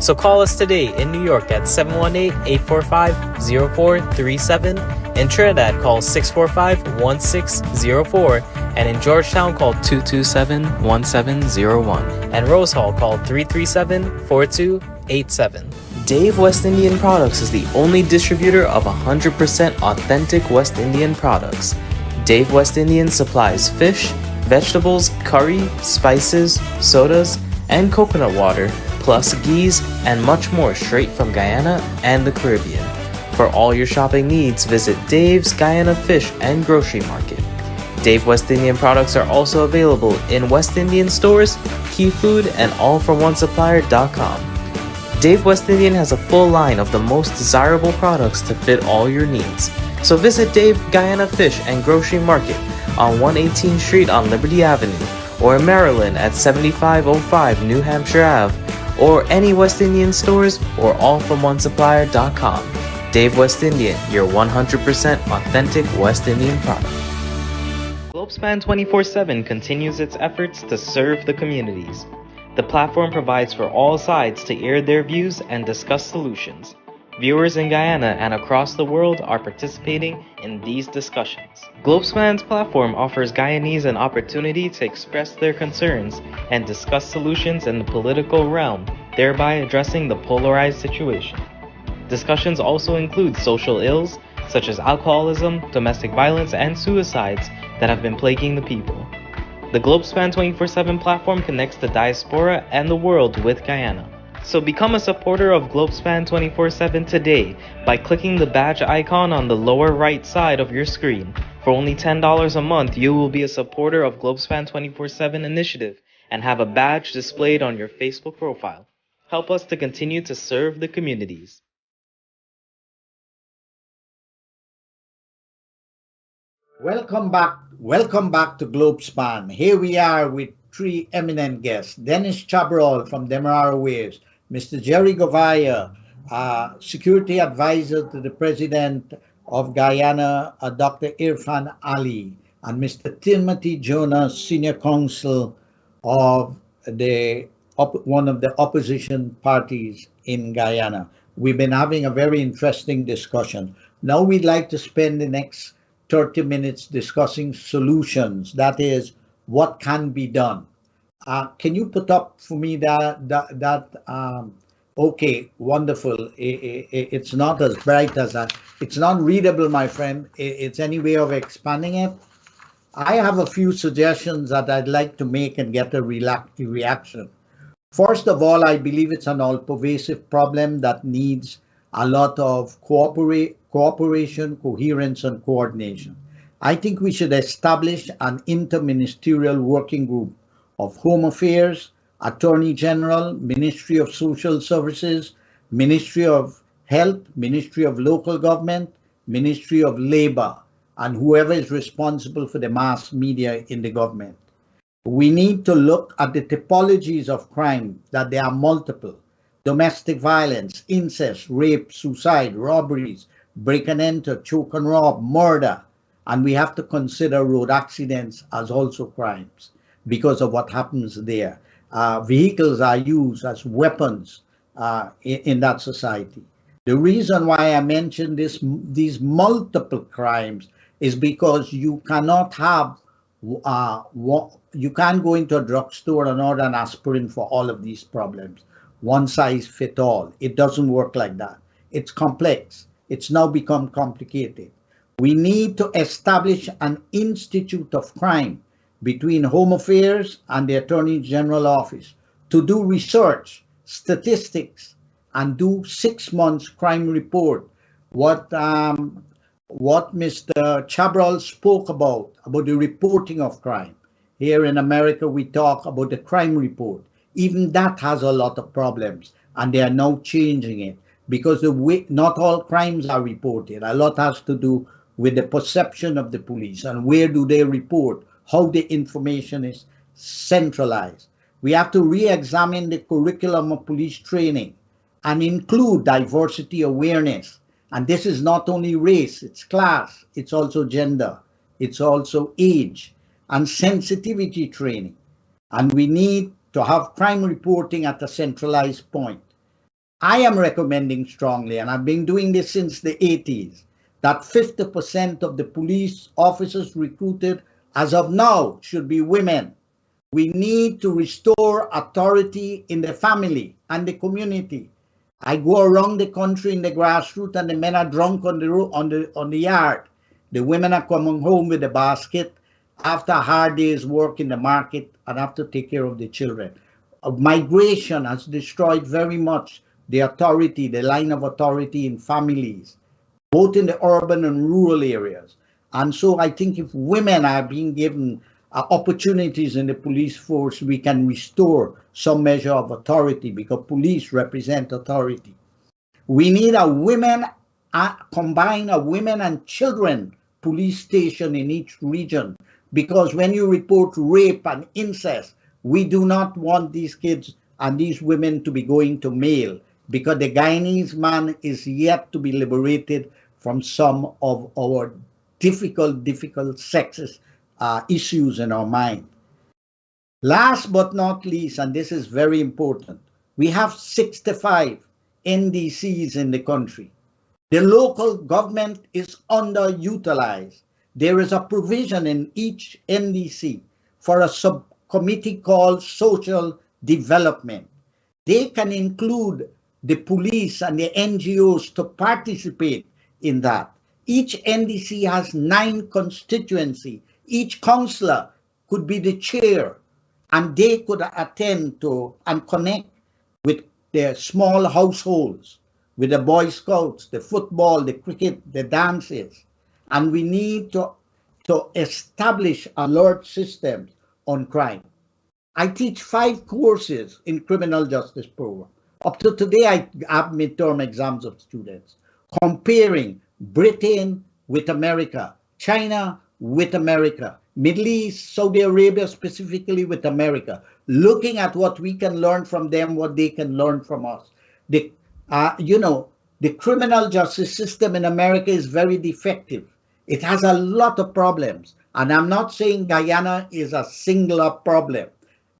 So call us today in New York at 718-845-0437. In Trinidad, call 645-1604. And in Georgetown, call 227-1701. And Rose Hall, call 337-4287. Dave West Indian Products is the only distributor of 100% authentic West Indian products. Dave West Indian supplies fish, vegetables, curry, spices, sodas, and coconut water, plus ghees and much more straight from Guyana and the Caribbean. For all your shopping needs, visit Dave's Guyana Fish and Grocery Market. Dave West Indian products are also available in West Indian stores, Key Food, and allfromonesupplier.com. Dave West Indian has a full line of the most desirable products to fit all your needs. So visit Dave Guyana Fish and Grocery Market on 118th Street on Liberty Avenue, or in Maryland at 7505 New Hampshire Ave, or any West Indian stores or allfromonesupplier.com. Dave West Indian, your 100% authentic West Indian product. Globespan 24x7 continues its efforts to serve the communities. The platform provides for all sides to air their views and discuss solutions. Viewers in Guyana and across the world are participating in these discussions. Globespan's platform offers Guyanese an opportunity to express their concerns and discuss solutions in the political realm, thereby addressing the polarized situation. Discussions also include social ills such as alcoholism, domestic violence, and suicides that have been plaguing the people. The Globespan 24x7 platform connects the diaspora and the world with Guyana. So become a supporter of Globespan 24x7 today by clicking the badge icon on the lower right side of your screen. For only $10 a month, you will be a supporter of Globespan 24x7 initiative and have a badge displayed on your Facebook profile. Help us to continue to serve the communities. Welcome back to Globespan. Here we are with three eminent guests. Denis Chabrol from Demerara Waves, Mr. Jerry Govaya, Security Advisor to the President of Guyana, Dr. Irfan Ali, and Mr. Timothy Jonas, Senior Counsel of one of the opposition parties in Guyana. We've been having a very interesting discussion. Now we'd like to spend the next 30 minutes discussing solutions. That is, what can be done. Can you put up for me okay, wonderful. It's not as bright as that. It's not readable, my friend. It's any way of expanding it. I have a few suggestions that I'd like to make and get a reaction. First of all, I believe it's an all-pervasive problem that needs a lot of cooperation, coherence, and coordination. I think we should establish an interministerial working group of Home Affairs, Attorney General, Ministry of Social Services, Ministry of Health, Ministry of Local Government, Ministry of Labor, and whoever is responsible for the mass media in the government. We need to look at the typologies of crime, that there are multiple. Domestic violence, incest, rape, suicide, robberies, break and enter, choke and rob, murder. And we have to consider road accidents as also crimes because of what happens there. Vehicles are used as weapons in that society. The reason why I mention these multiple crimes is because you cannot have, you can't go into a drugstore and order an aspirin for all of these problems. One size fits all. It doesn't work like that. It's complex. It's now become complicated. We need to establish an institute of crime between Home Affairs and the Attorney General Office to do research, statistics, and do 6 months crime report. What Mr. Chabrol spoke about the reporting of crime. Here in America, we talk about the crime report. Even that has a lot of problems, and they are now changing it because not all crimes are reported. A lot has to do with the perception of the police and where do they report, how the information is centralized. We have to re-examine the curriculum of police training and include diversity awareness And this is not only race, it's class, it's also gender, it's also age and sensitivity training. And we need to have crime reporting at a centralized point. I am recommending strongly, and I've been doing this since the 80s, that 50% of the police officers recruited as of now should be women. We need to restore authority in the family and the community. I go around the country in the grassroots, and the men are drunk on the yard. The women are coming home with a basket after a hard day's work in the market and have to take care of the children. Migration has destroyed very much the authority, the line of authority in families, both in the urban and rural areas. And so I think if women are being given opportunities in the police force, we can restore some measure of authority, because police represent authority. We need combine a women and children police station in each region, because when you report rape and incest, we do not want these kids and these women to be going to male, because the Guyanese man is yet to be liberated from some of our difficult sexist issues in our mind. Last but not least, and this is very important, we have 65 NDCs in the country. The local government is underutilized. There is a provision in each NDC for a subcommittee called social development. They can include the police and the NGOs to participate in that. Each NDC has 9 constituencies. Each councillor could be the chair, and they could attend to and connect with their small households, with the Boy Scouts, the football, the cricket, the dances. And we need to establish alert systems on crime. I teach 5 courses in criminal justice program. Up to today, I have midterm exams of students comparing Britain with America, China with America, Middle East, Saudi Arabia specifically with America, looking at what we can learn from them, what they can learn from us. The criminal justice system in America is very defective. It has a lot of problems, and I'm not saying Guyana is a singular problem.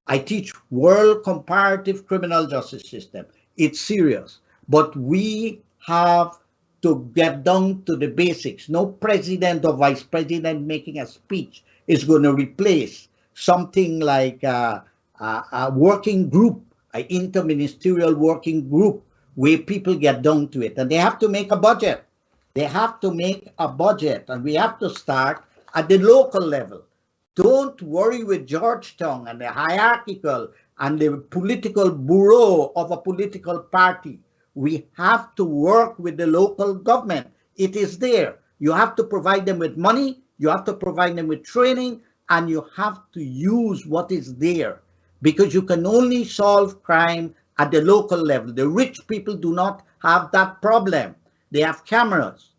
I teach world comparative criminal justice system. It's serious, but we have to get down to the basics. No president or vice president making a speech is going to replace something like a working group, an interministerial working group where people get down to it. And they have to make a budget. They have to make a budget, and we have to start at the local level. Don't worry with Georgetown and the hierarchical and the political bureau of a political party. We have to work with the local government. It is there. You have to provide them with money, you have to provide them with training, and you have to use what is there, because you can only solve crime at the local level. The rich people do not have that problem. They have cameras,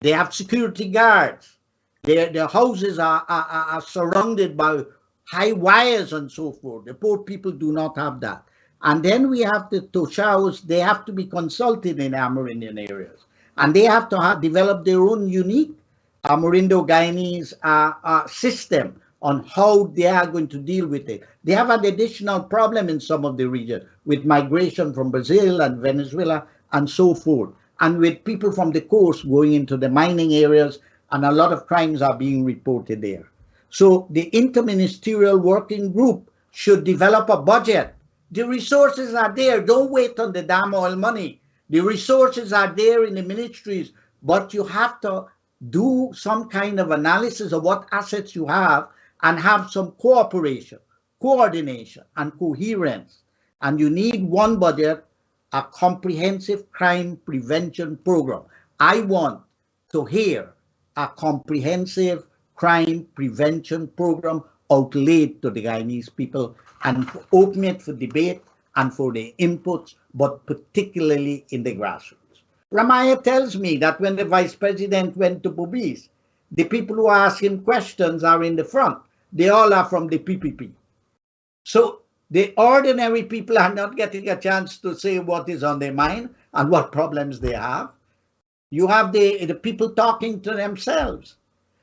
they have security guards, their houses are surrounded by high wires and so forth. The poor people do not have that. And then we have the Toshaos. They have to be consulted in Amerindian areas, and they have to develop their own unique Amerindo-Guyanese system on how they are going to deal with it. They have an additional problem in some of the region with migration from Brazil and Venezuela and so forth, and with people from the coast going into the mining areas, and a lot of crimes are being reported there. So the interministerial working group should develop a budget. The resources are there. Don't wait on the damn oil money. The resources are there in the ministries, but you have to do some kind of analysis of what assets you have and have some cooperation, coordination, and coherence. And you need one budget, a comprehensive crime prevention program. I want to hear a comprehensive crime prevention program outlaid to the Guyanese people, and open it for debate and for the inputs, but particularly in the grassroots. Ramaya tells me that when the vice president went to Bubis, the people who ask him questions are in the front. They all are from the PPP. So the ordinary people are not getting a chance to say what is on their mind and what problems they have. You have the people talking to themselves.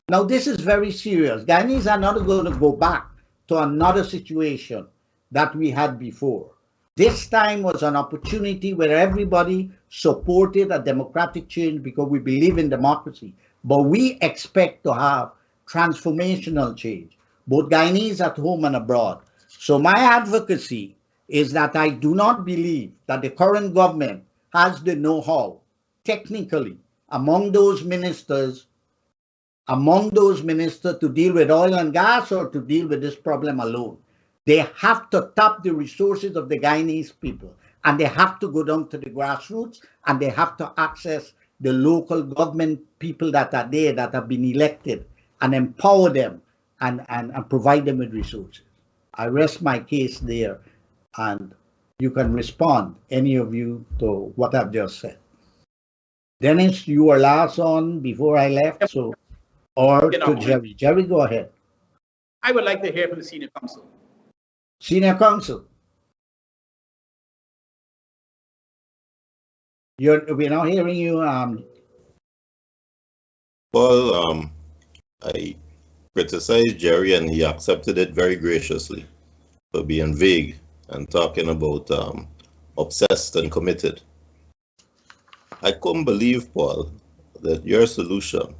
Now, this is very serious. Guyanese are not going to go back to another situation that we had before. This time was an opportunity where everybody supported a democratic change because we believe in democracy. But we expect to have transformational change, both Guyanese at home and abroad. So my advocacy is that I do not believe that the current government has the know-how technically among those ministers to deal with oil and gas or to deal with this problem alone. They have to tap the resources of the Guyanese people, and they have to go down to the grassroots, and they have to access the local government people that are there, that have been elected, and empower them and provide them with resources. I rest my case there, and you can respond, any of you, to what I've just said. Denis, you were last on before I left, so, or to Jerry. Jerry, go ahead. I would like to hear from the Senior Counsel. Senior Counsel. We're not hearing you. Well, I criticized Jerry and he accepted it very graciously for being vague and talking about obsessed and committed. I couldn't believe, Paul, that your solution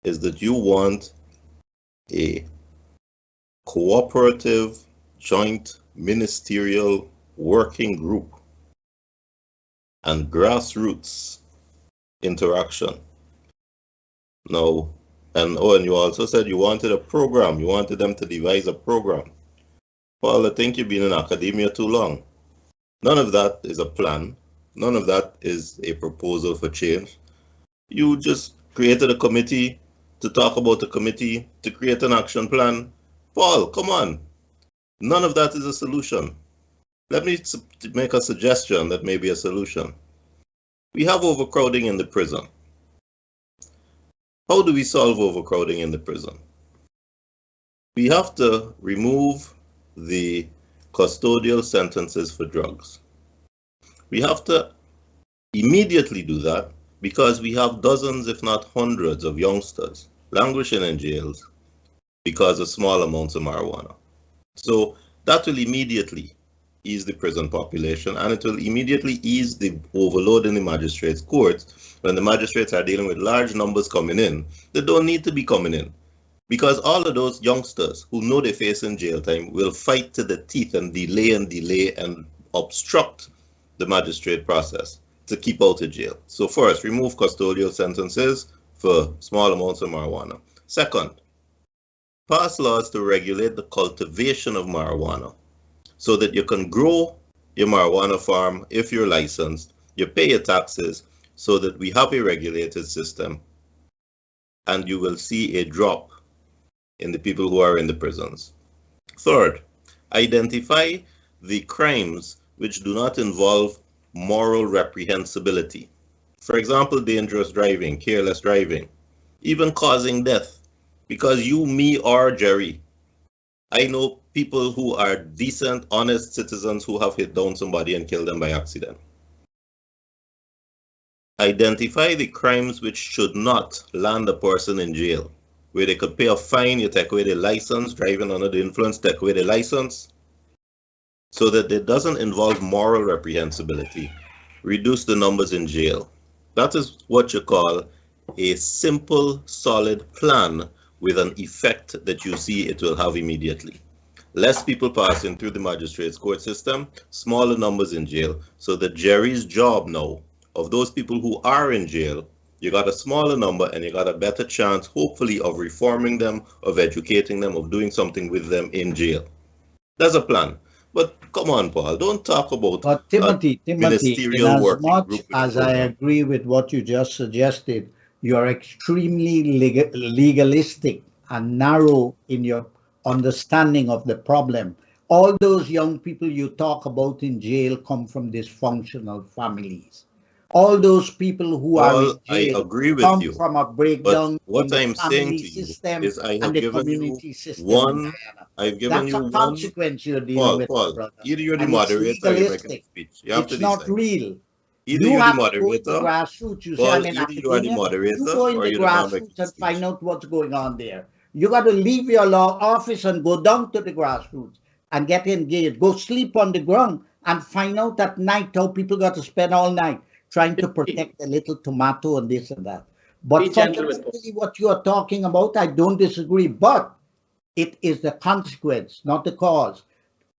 is that you want a cooperative, joint ministerial working group and grassroots interaction. No, and you also said you wanted a program. You wanted them to devise a program. Paul, I think you've been in academia too long. None of that is a plan. None of that is a proposal for change. You just created a committee to talk about the committee, to create an action plan. Paul, come on. None of that is a solution. Let me make a suggestion that may be a solution. We have overcrowding in the prison. How do we solve overcrowding in the prison? We have to remove the custodial sentences for drugs. We have to immediately do that because we have dozens, if not hundreds, of youngsters languishing in jails because of small amounts of marijuana. So that will immediately ease the prison population, and it will immediately ease the overload in the magistrates' courts when the magistrates are dealing with large numbers coming in. They don't need to be coming in because all of those youngsters who know they face in jail time will fight to the teeth and delay and obstruct the magistrate process to keep out of jail. So first, remove custodial sentences for small amounts of marijuana. Second, pass laws to regulate the cultivation of marijuana so that you can grow your marijuana farm if you're licensed, you pay your taxes so that we have a regulated system, and you will see a drop in the people who are in the prisons. Third, identify the crimes which do not involve moral reprehensibility. For example, dangerous driving, careless driving, even causing death. Because you, me, or Jerry, I know people who are decent, honest citizens who have hit down somebody and killed them by accident. Identify the crimes which should not land a person in jail, where they could pay a fine, you take away the license, driving under the influence, take away the license, so that it doesn't involve moral reprehensibility. Reduce the numbers in jail. That is what you call a simple, solid plan with an effect that you see it will have immediately. Less people passing through the magistrate's court system, smaller numbers in jail, so that Jerry's job now, of those people who are in jail, you got a smaller number and you got a better chance, hopefully, of reforming them, of educating them, of doing something with them in jail. That's a plan. But come on, Paul, don't talk about Timothy, ministerial as working much group. As I agree with what you just suggested, you're extremely legalistic and narrow in your understanding of the problem. All those young people you talk about in jail come from dysfunctional families. All those people who are in jail I agree with come you, from a breakdown what in the I'm saying family to you system is I have and the given community you system. one. I've given That's you a one. consequence you're dealing with, Paul, brother. either you're the And it's moderator or you're making a legalistic. speech. You have It's to not decide. real. Either You you're the have to go in the moderator, grassroots. You say, well, I'm in either you are the academia. You moderator go in or the you're the man making grassroots the and find speech. out what's going on there. You got to leave your law office and go down to the grassroots and get engaged. Go sleep on the ground and find out at night how people got to spend all night trying to protect a little tomato and this and that. But Be gentle with Paul. fundamentally, what you are talking about, I don't disagree. But it is the consequence, not the cause.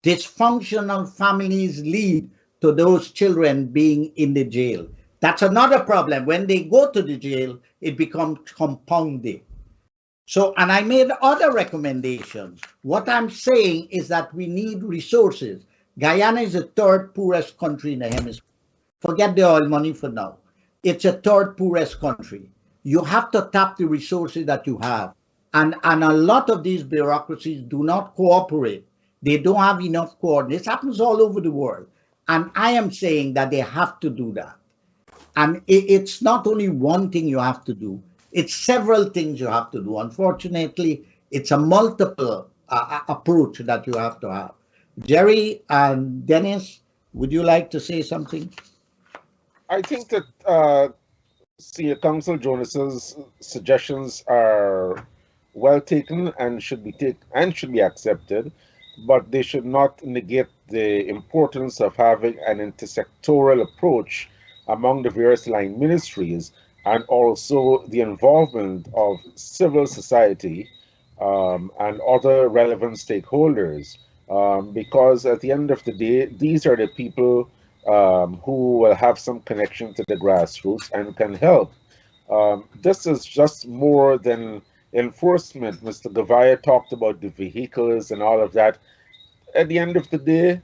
Dysfunctional families lead to those children being in the jail. That's another problem. When they go to the jail, it becomes compounded. So, and I made other recommendations. What I'm saying is that we need resources. Guyana is the third poorest country in the hemisphere. Forget the oil money for now. It's a third poorest country. You have to tap the resources that you have. And a lot of these bureaucracies do not cooperate. They don't have enough coordinates. This happens all over the world. And I am saying that they have to do that. And it's not only one thing you have to do, it's several things you have to do. Unfortunately, it's a multiple approach that you have to have. Jerry and Denis, would you like to say something? I think that Senior Counsel Jonas's suggestions are well taken and should be accepted, but they should not negate the importance of having an intersectoral approach among the various line ministries, and also the involvement of civil society and other relevant stakeholders, because at the end of the day, these are the people who will have some connection to the grassroots and can help. This is just more than enforcement. Mr. Gavaya talked about the vehicles and all of that. At the end of the day,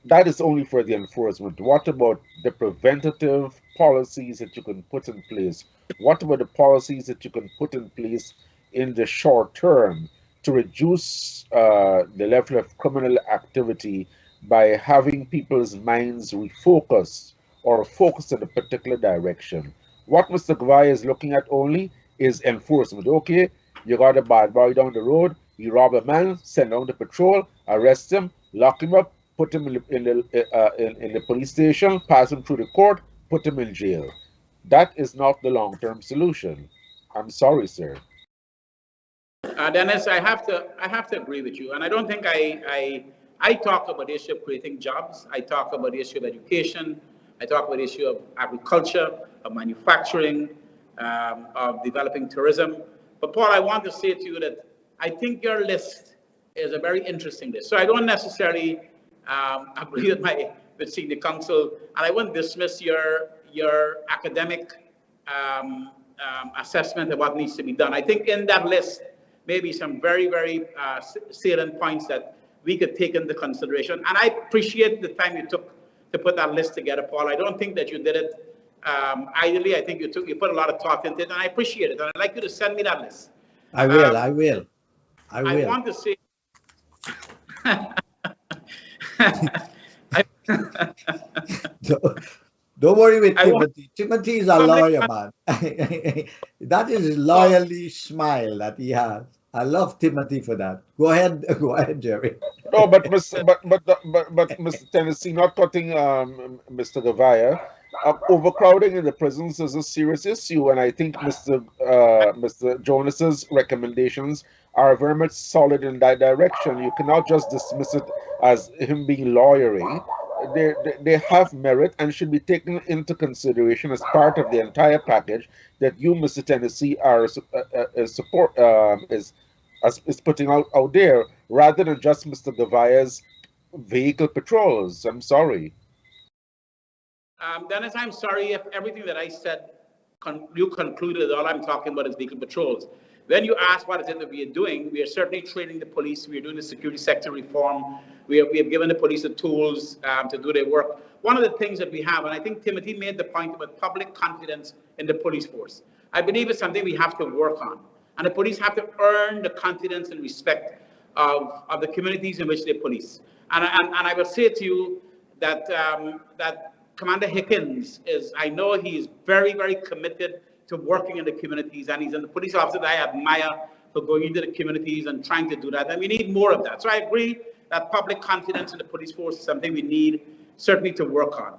that is only for the enforcement. What about the preventative policies that you can put in place? What about the policies that you can put in place in the short term to reduce the level of criminal activity by having people's minds refocused or focused in a particular direction? What Mr. Gavai is looking at only is enforcement. Okay, you got a bad boy down the road, you rob a man, send down the patrol, arrest him, lock him up, put him in the police station, pass him through the court, put him in jail. That is not the long-term solution. I'm sorry, sir. Dennis, I have to agree with you, and I don't think I talk about the issue of creating jobs. I talk about the issue of education. I talk about the issue of agriculture, of manufacturing, of developing tourism. But Paul, I want to say to you that I think your list is a very interesting list. So I don't necessarily agree with senior counsel, and I wouldn't dismiss your academic assessment of what needs to be done. I think in that list maybe some very, very salient points that we could take into consideration. And I appreciate the time you took to put that list together, Paul. I don't think that you did it idly. I think you put a lot of thought into it, and I appreciate it. And I'd like you to send me that list. I will. I want to say. Don't worry with Timothy. Timothy is a lawyer, man. That is his lawyerly smile that he has. I love Timothy for that. Go ahead, Jerry. No, but Mr. Tennessee, not cutting Mr. Gavaya, overcrowding in the prisons is a serious issue, and I think Mr. Jonas's recommendations are very much solid in that direction. You cannot just dismiss it as him being lawyering. They have merit and should be taken into consideration as part of the entire package that you, Mr. Tennessee, are is putting out there, rather than just Mr. Gavaya's vehicle patrols. I'm sorry. Dennis, I'm sorry if everything that I said you concluded all I'm talking about is vehicle patrols. When you ask what is it that we are doing, we are certainly training the police. We are doing the security sector reform. We have given the police the tools to do their work. One of the things that we have, and I think Timothy made the point about public confidence in the police force. I believe it's something we have to work on. And the police have to earn the confidence and respect of the communities in which they police. And I will say to you that that Commander Hickens I know he is very, very committed to working in the communities, and he's a police officer that I admire for going into the communities and trying to do that, and we need more of that. So I agree that public confidence in the police force is something we need certainly to work on.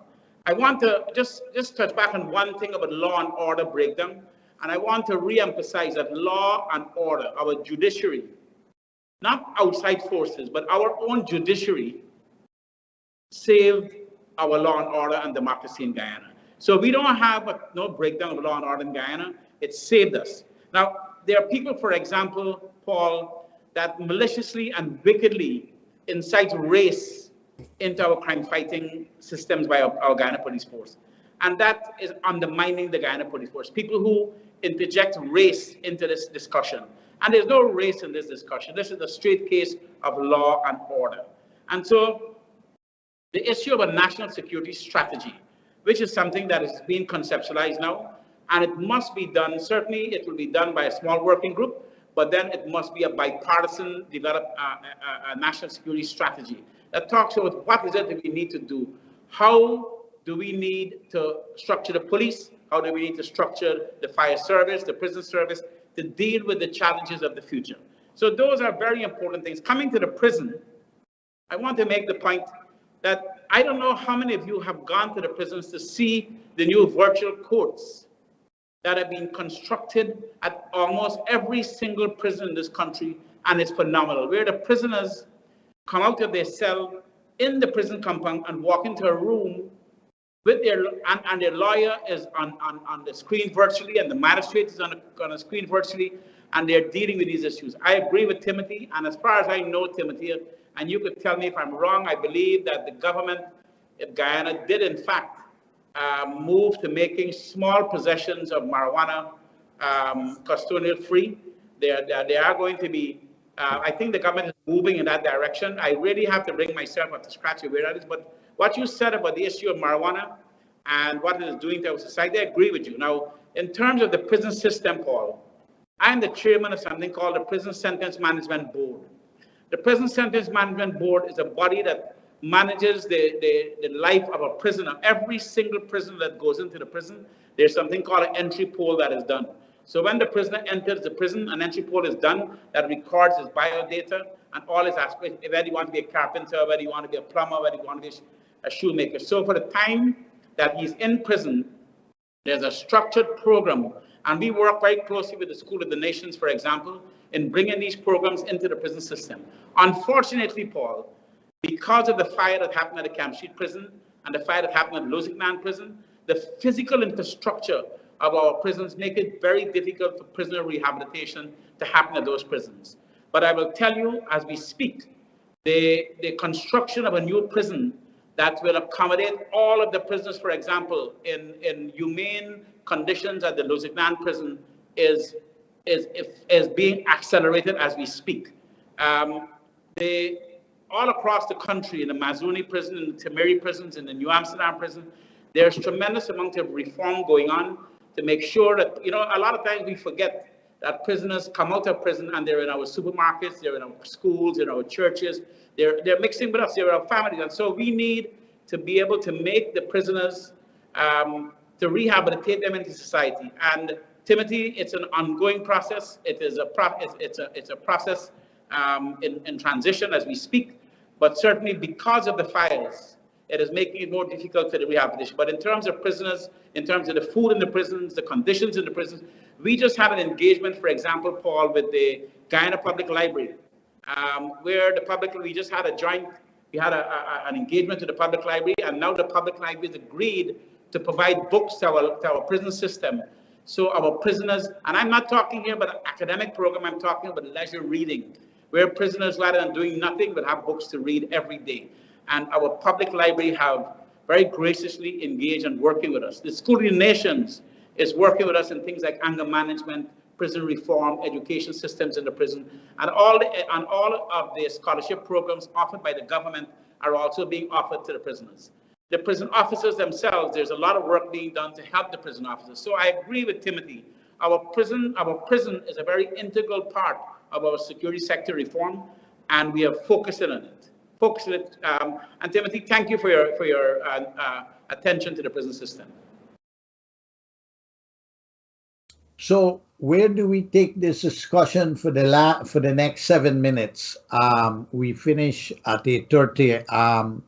I want to just touch back on one thing about law and order breakdown, and I want to re-emphasize that law and order, our judiciary, not outside forces, but our own judiciary, saved our law and order and democracy in Guyana. So we don't have no breakdown of law and order in Guyana. It saved us. Now, there are people, for example, Paul, that maliciously and wickedly incite race into our crime fighting systems by our Guyana police force. And that is undermining the Guyana police force. People who interject race into this discussion. And there's no race in this discussion. This is a straight case of law and order. And so the issue of a national security strategy, which is something that is being conceptualized now, and it must be done, certainly it will be done by a small working group, but then it must be a bipartisan developed a national security strategy that talks about what is it that we need to do. How do we need to structure the police? How do we need to structure the fire service, the prison service, to deal with the challenges of the future? So those are very important things. Coming to the prison, I want to make the point that I don't know how many of you have gone to the prisons to see the new virtual courts that have been constructed at almost every single prison in this country, and it's phenomenal, where the prisoners come out of their cell in the prison compound and walk into a room with their lawyer is on the screen virtually, and the magistrate is on a screen virtually, and they're dealing with these issues. I agree with Timothy, and as far as I know, Timothy, and you could tell me if I'm wrong, I believe that the government of Guyana did in fact move to making small possessions of marijuana custodial free. They are going to be, I think the government is moving in that direction. I really have to bring myself up to scratch where that is, but what you said about the issue of marijuana and what it is doing to our society, I agree with you. Now, in terms of the prison system, Paul, I'm the chairman of something called the Prison Sentence Management Board. The Prison Sentence Management Board is a body that manages the life of a prisoner. Every single prisoner that goes into the prison, there's something called an entry poll that is done. So when the prisoner enters the prison, an entry poll is done that records his biodata and all his aspects, whether you want to be a carpenter, whether you want to be a plumber, whether you want to be a shoemaker. So for the time that he's in prison, there's a structured program, and we work very closely with the School of the Nations, for example, in bringing these programs into the prison system. Unfortunately, Paul, because of the fire that happened at the Camp Street prison and the fire that happened at Lusignan prison, the physical infrastructure of our prisons make it very difficult for prisoner rehabilitation to happen at those prisons. But I will tell you, as we speak, the construction of a new prison that will accommodate all of the prisoners, for example, in humane conditions at the Lusignan prison is being accelerated as we speak. All across the country, in the Mazuni prison, in the Timeri prisons, in the New Amsterdam prison, there's tremendous amount of reform going on to make sure that, a lot of times we forget that prisoners come out of prison and they're in our supermarkets, they're in our schools, in our churches, they're mixing with us, they're our families. And so we need to be able to make the prisoners, to rehabilitate them into society. And Timothy, it's an ongoing process. It is it's a process in transition as we speak, but certainly because of the fires, it is making it more difficult for the rehabilitation. But in terms of prisoners, in terms of the food in the prisons, the conditions in the prisons, we just had an engagement, for example, Paul, with the Guyana Public Library, where we just had an engagement with the public library, and now the public library has agreed to provide books to our prison system. So our prisoners, and I'm not talking here about an academic program, I'm talking about leisure reading, where prisoners, rather than doing nothing, will have books to read every day. And our public library have very graciously engaged and working with us. The School of the Nations is working with us in things like anger management, prison reform, education systems in the prison, and all of the scholarship programs offered by the government are also being offered to the prisoners. The prison officers themselves, there's a lot of work being done to help the prison officers. So I agree with Timothy. Our prison is a very integral part of our security sector reform, and we are focusing on it. And Timothy, thank you for your attention to the prison system. So where do we take this discussion for the next 7 minutes? We finish at 8:30.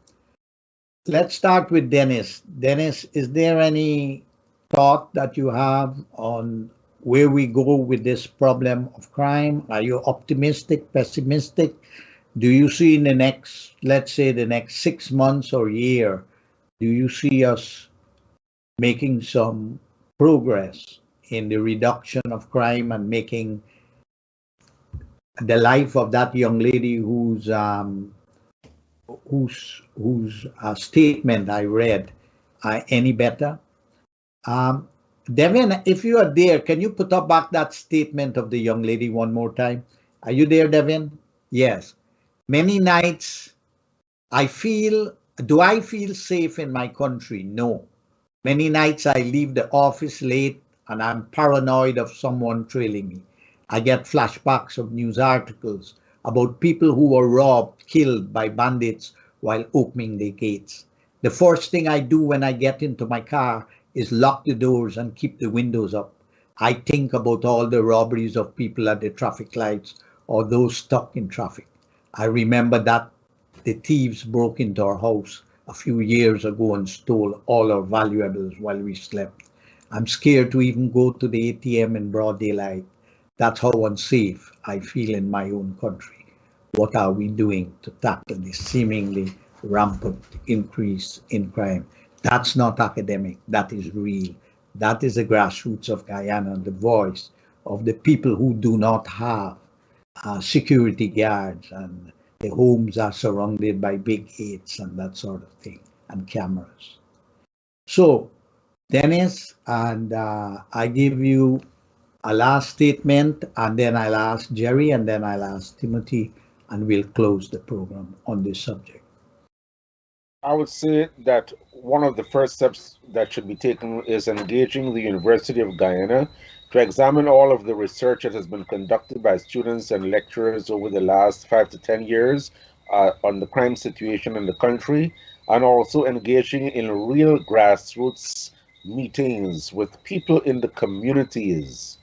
Let's start with Denis. Denis, is there any thought that you have on where we go with this problem of crime? Are you optimistic, pessimistic? Do you see in the next, let's say, the next 6 months or year, do you see us making some progress in the reduction of crime and making the life of that young lady whose statement I read any better? Um, Devin, if you are there, can you put up back that statement of the young lady one more time? Are you there, Devin? Yes. Many nights do I feel safe in my country? No. Many nights I leave the office late and I'm paranoid of someone trailing me. I get flashbacks of news articles about people who were robbed, killed by bandits while opening their gates. The first thing I do when I get into my car is lock the doors and keep the windows up. I think about all the robberies of people at the traffic lights or those stuck in traffic. I remember that the thieves broke into our house a few years ago and stole all our valuables while we slept. I'm scared to even go to the ATM in broad daylight. That's how unsafe I feel in my own country. What are we doing to tackle this seemingly rampant increase in crime? That's not academic, that is real. That is the grassroots of Guyana, the voice of the people who do not have security guards, and the homes are surrounded by big gates and that sort of thing, and cameras. So, Dennis, and I give you a last statement, and then I'll ask Jerry, and then I'll ask Timothy, and we'll close the program on this subject. I would say that one of the first steps that should be taken is engaging the University of Guyana to examine all of the research that has been conducted by students and lecturers over the last 5 to 10 years on the crime situation in the country, and also engaging in real grassroots meetings with people in the communities,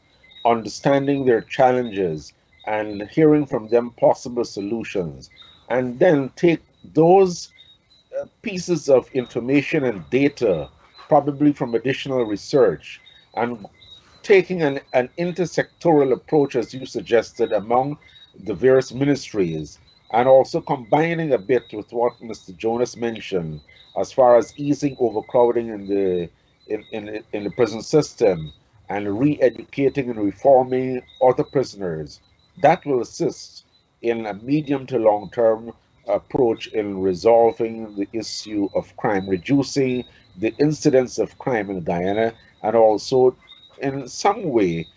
understanding their challenges and hearing from them possible solutions, and then take those pieces of information and data, probably from additional research, and taking an intersectoral approach, as you suggested, among the various ministries, and also combining a bit with what Mr. Jonas mentioned as far as easing overcrowding in the prison system and re-educating and reforming other prisoners. That will assist in a medium to long term approach in resolving the issue of crime, reducing the incidence of crime in Guyana, and also in some way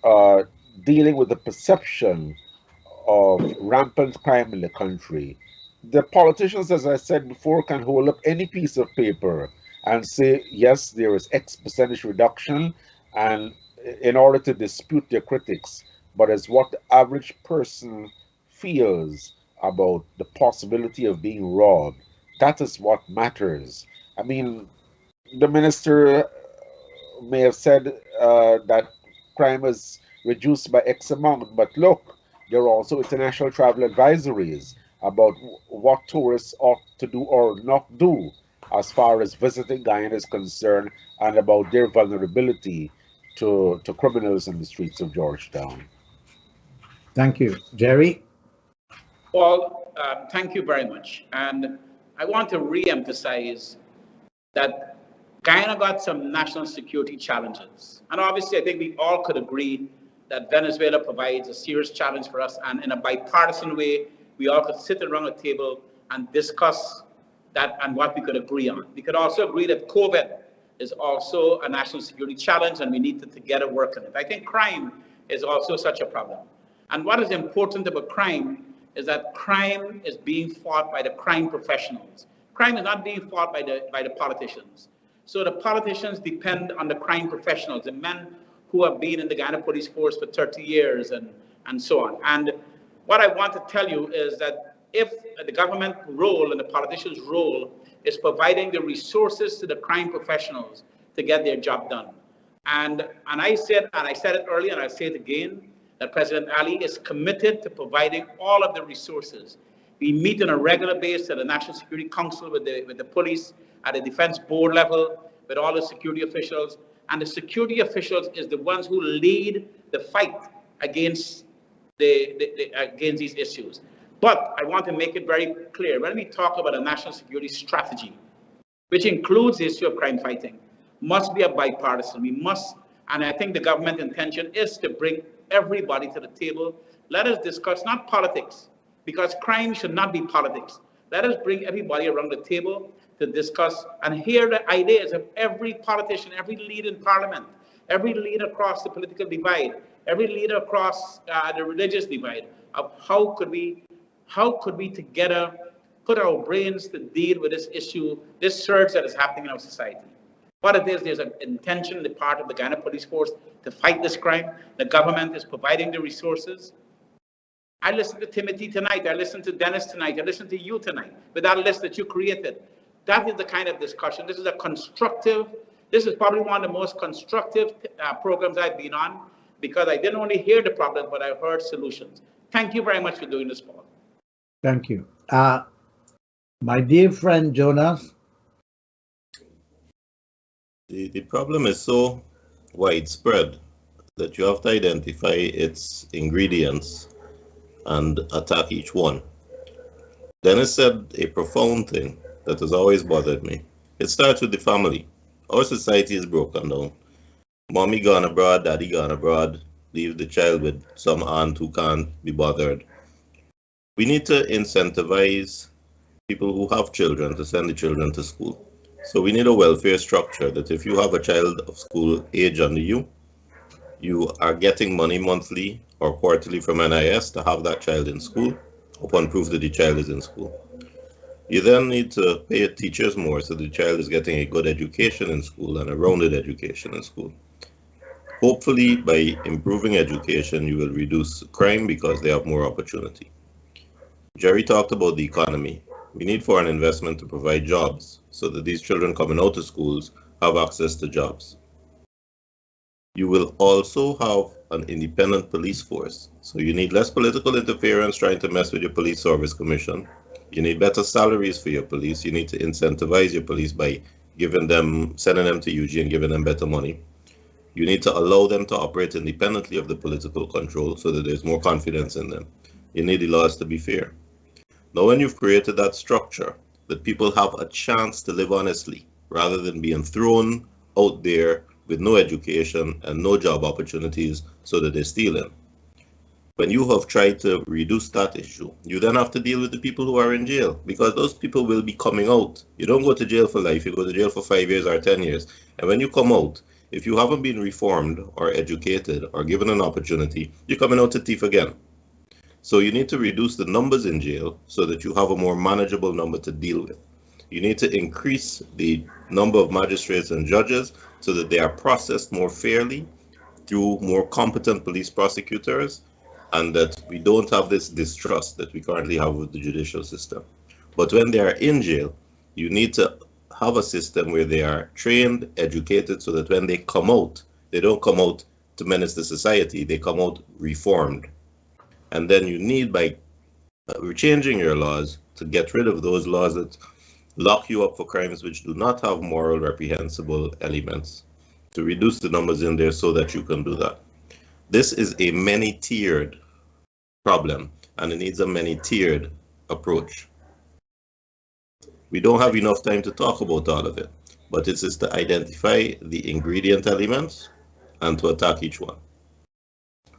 uh, dealing with the perception of rampant crime in the country. The politicians, as I said before, can hold up any piece of paper and say, yes, there is X percentage reduction, and in order to dispute their critics, but as what the average person feels about the possibility of being robbed, that is what matters. I mean, the minister may have said that crime is reduced by X amount, but look, there are also international travel advisories about what tourists ought to do or not do as far as visiting Guyana is concerned, and about their vulnerability to criminals in the streets of Georgetown. Thank you. Jerry? Paul, thank you very much. And I want to re-emphasize that Guyana got some national security challenges. And obviously, I think we all could agree that Venezuela provides a serious challenge for us. And in a bipartisan way, we all could sit around a table and discuss that and what we could agree on. We could also agree that COVID is also a national security challenge, and we need to together work on it. I think crime is also such a problem. And what is important about crime is that crime is being fought by the crime professionals. Crime is not being fought by the politicians. So the politicians depend on the crime professionals, the men who have been in the Guyana police force for 30 years and so on. And what I want to tell you is that if the government role and the politicians' role is providing the resources to the crime professionals to get their job done. And I said it earlier and I'll say it again, that President Ali is committed to providing all of the resources. We meet on a regular basis at the National Security Council with the police, at the defense board level, with all the security officials. And the security officials is the ones who lead the fight against against these issues. But I want to make it very clear, when we talk about a national security strategy, which includes the issue of crime fighting, must be a bipartisan. We must, and I think the government intention is to bring everybody to the table. Let us discuss not politics, because crime should not be politics. Let us bring everybody around the table to discuss and hear the ideas of every politician, every leader in parliament, every leader across the political divide, every leader across the religious divide, of how could we together put our brains to deal with this issue, this surge that is happening in our society. What it is, there's an intention on the part of the Guyana Police Force to fight this crime. The government is providing the resources. I listened to Timothy tonight, I listened to Denis tonight, I listened to you tonight, with that list that you created. That is the kind of discussion. This is probably one of the most constructive programs I've been on, because I didn't only hear the problems, but I heard solutions. Thank you very much for doing this, Paul. Thank you. My dear friend Jonas. The problem is so widespread that you have to identify its ingredients and attack each one. Denis said a profound thing that has always bothered me. It starts with the family. Our society is broken down. Mommy gone abroad, daddy gone abroad, leave the child with some aunt who can't be bothered. We need to incentivize people who have children to send the children to school. So we need a welfare structure that if you have a child of school age under you, you are getting money monthly or quarterly from NIS to have that child in school upon proof that the child is in school. You then need to pay teachers more so the child is getting a good education in school and a rounded education in school. Hopefully, by improving education, you will reduce crime because they have more opportunity. Jerry talked about the economy. We need foreign investment to provide jobs so that these children coming out of schools have access to jobs. You will also have an independent police force. So you need less political interference trying to mess with your police service commission. You need better salaries for your police. You need to incentivize your police by sending them to UG and giving them better money. You need to allow them to operate independently of the political control so that there's more confidence in them. You need the laws to be fair. Now, when you've created that structure, that people have a chance to live honestly, rather than being thrown out there with no education and no job opportunities so that they're stealing. When you have tried to reduce that issue, you then have to deal with the people who are in jail, because those people will be coming out. You don't go to jail for life, you go to jail for 5 years or 10 years. And when you come out, if you haven't been reformed or educated or given an opportunity, you're coming out to thief again. So you need to reduce the numbers in jail so that you have a more manageable number to deal with. You need to increase the number of magistrates and judges so that they are processed more fairly through more competent police prosecutors, and that we don't have this distrust that we currently have with the judicial system. But when they are in jail, you need to have a system where they are trained, educated, so that when they come out, they don't come out to menace the society, they come out reformed. And then you need, by changing your laws, to get rid of those laws that lock you up for crimes which do not have moral reprehensible elements, to reduce the numbers in there so that you can do that. This is a many-tiered problem, and it needs a many-tiered approach. We don't have enough time to talk about all of it, but it is to identify the ingredient elements and to attack each one.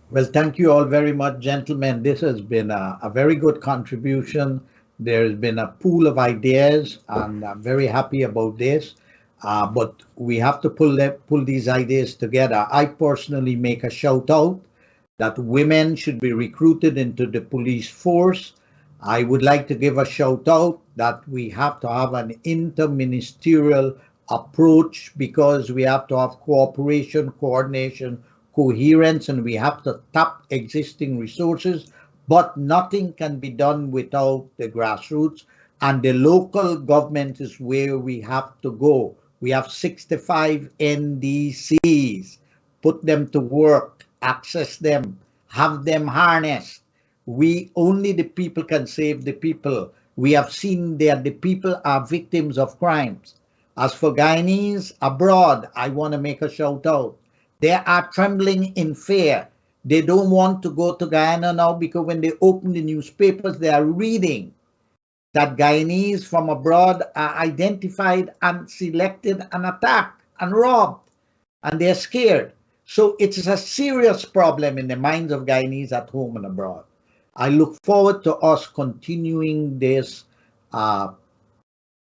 Well, thank you all very much, gentlemen. This has been a very good contribution. There's been a pool of ideas, and I'm very happy about this. But we have to pull these ideas together. I personally make a shout out that women should be recruited into the police force. I would like to give a shout out that we have to have an interministerial approach, because we have to have cooperation, coordination, coherence, and we have to tap existing resources. But nothing can be done without the grassroots, and the local government is where we have to go. We have 65 NDCs. Put them to work, access them, have them harnessed. only the people can save the people. We have seen that the people are victims of crimes. As for Guyanese abroad, I want to make a shout out. They are trembling in fear. They don't want to go to Guyana now because when they open the newspapers, they are reading that Guyanese from abroad are identified and selected and attacked and robbed, and they're scared. So it is a serious problem in the minds of Guyanese at home and abroad. I look forward to us continuing this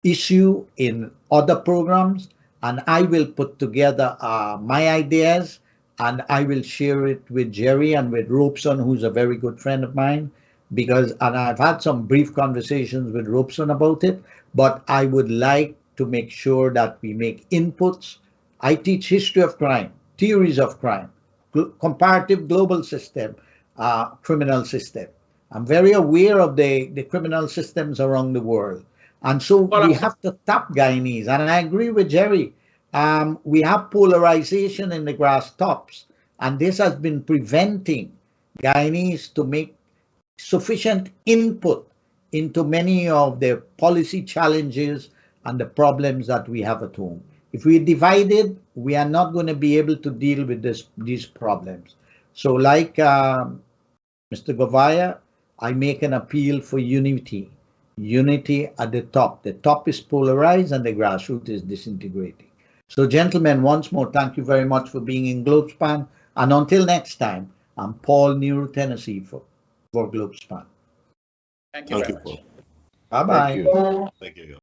issue in other programs, and I will put together my ideas, and I will share it with Jerry and with Robeson, who's a very good friend of mine, and I've had some brief conversations with Robeson about it, but I would like to make sure that we make inputs. I teach history of crime, theories of crime, comparative global system, criminal system. I'm very aware of the criminal systems around the world. And so we have to tap Guyanese. And I agree with Jerry. We have polarization in the grass tops, and this has been preventing Guyanese to make sufficient input into many of the policy challenges and the problems that we have at home. If we're divided, we are not going to be able to deal with these problems. So like Mr. Govaya, I make an appeal for unity. Unity at the top. The top is polarized and the grassroots is disintegrating. So gentlemen, once more, thank you very much for being in Globespan. And until next time, I'm Paul Nero, Tennessee for Globespan. Thank you very much. Paul. Bye-bye. Thank you. Thank you.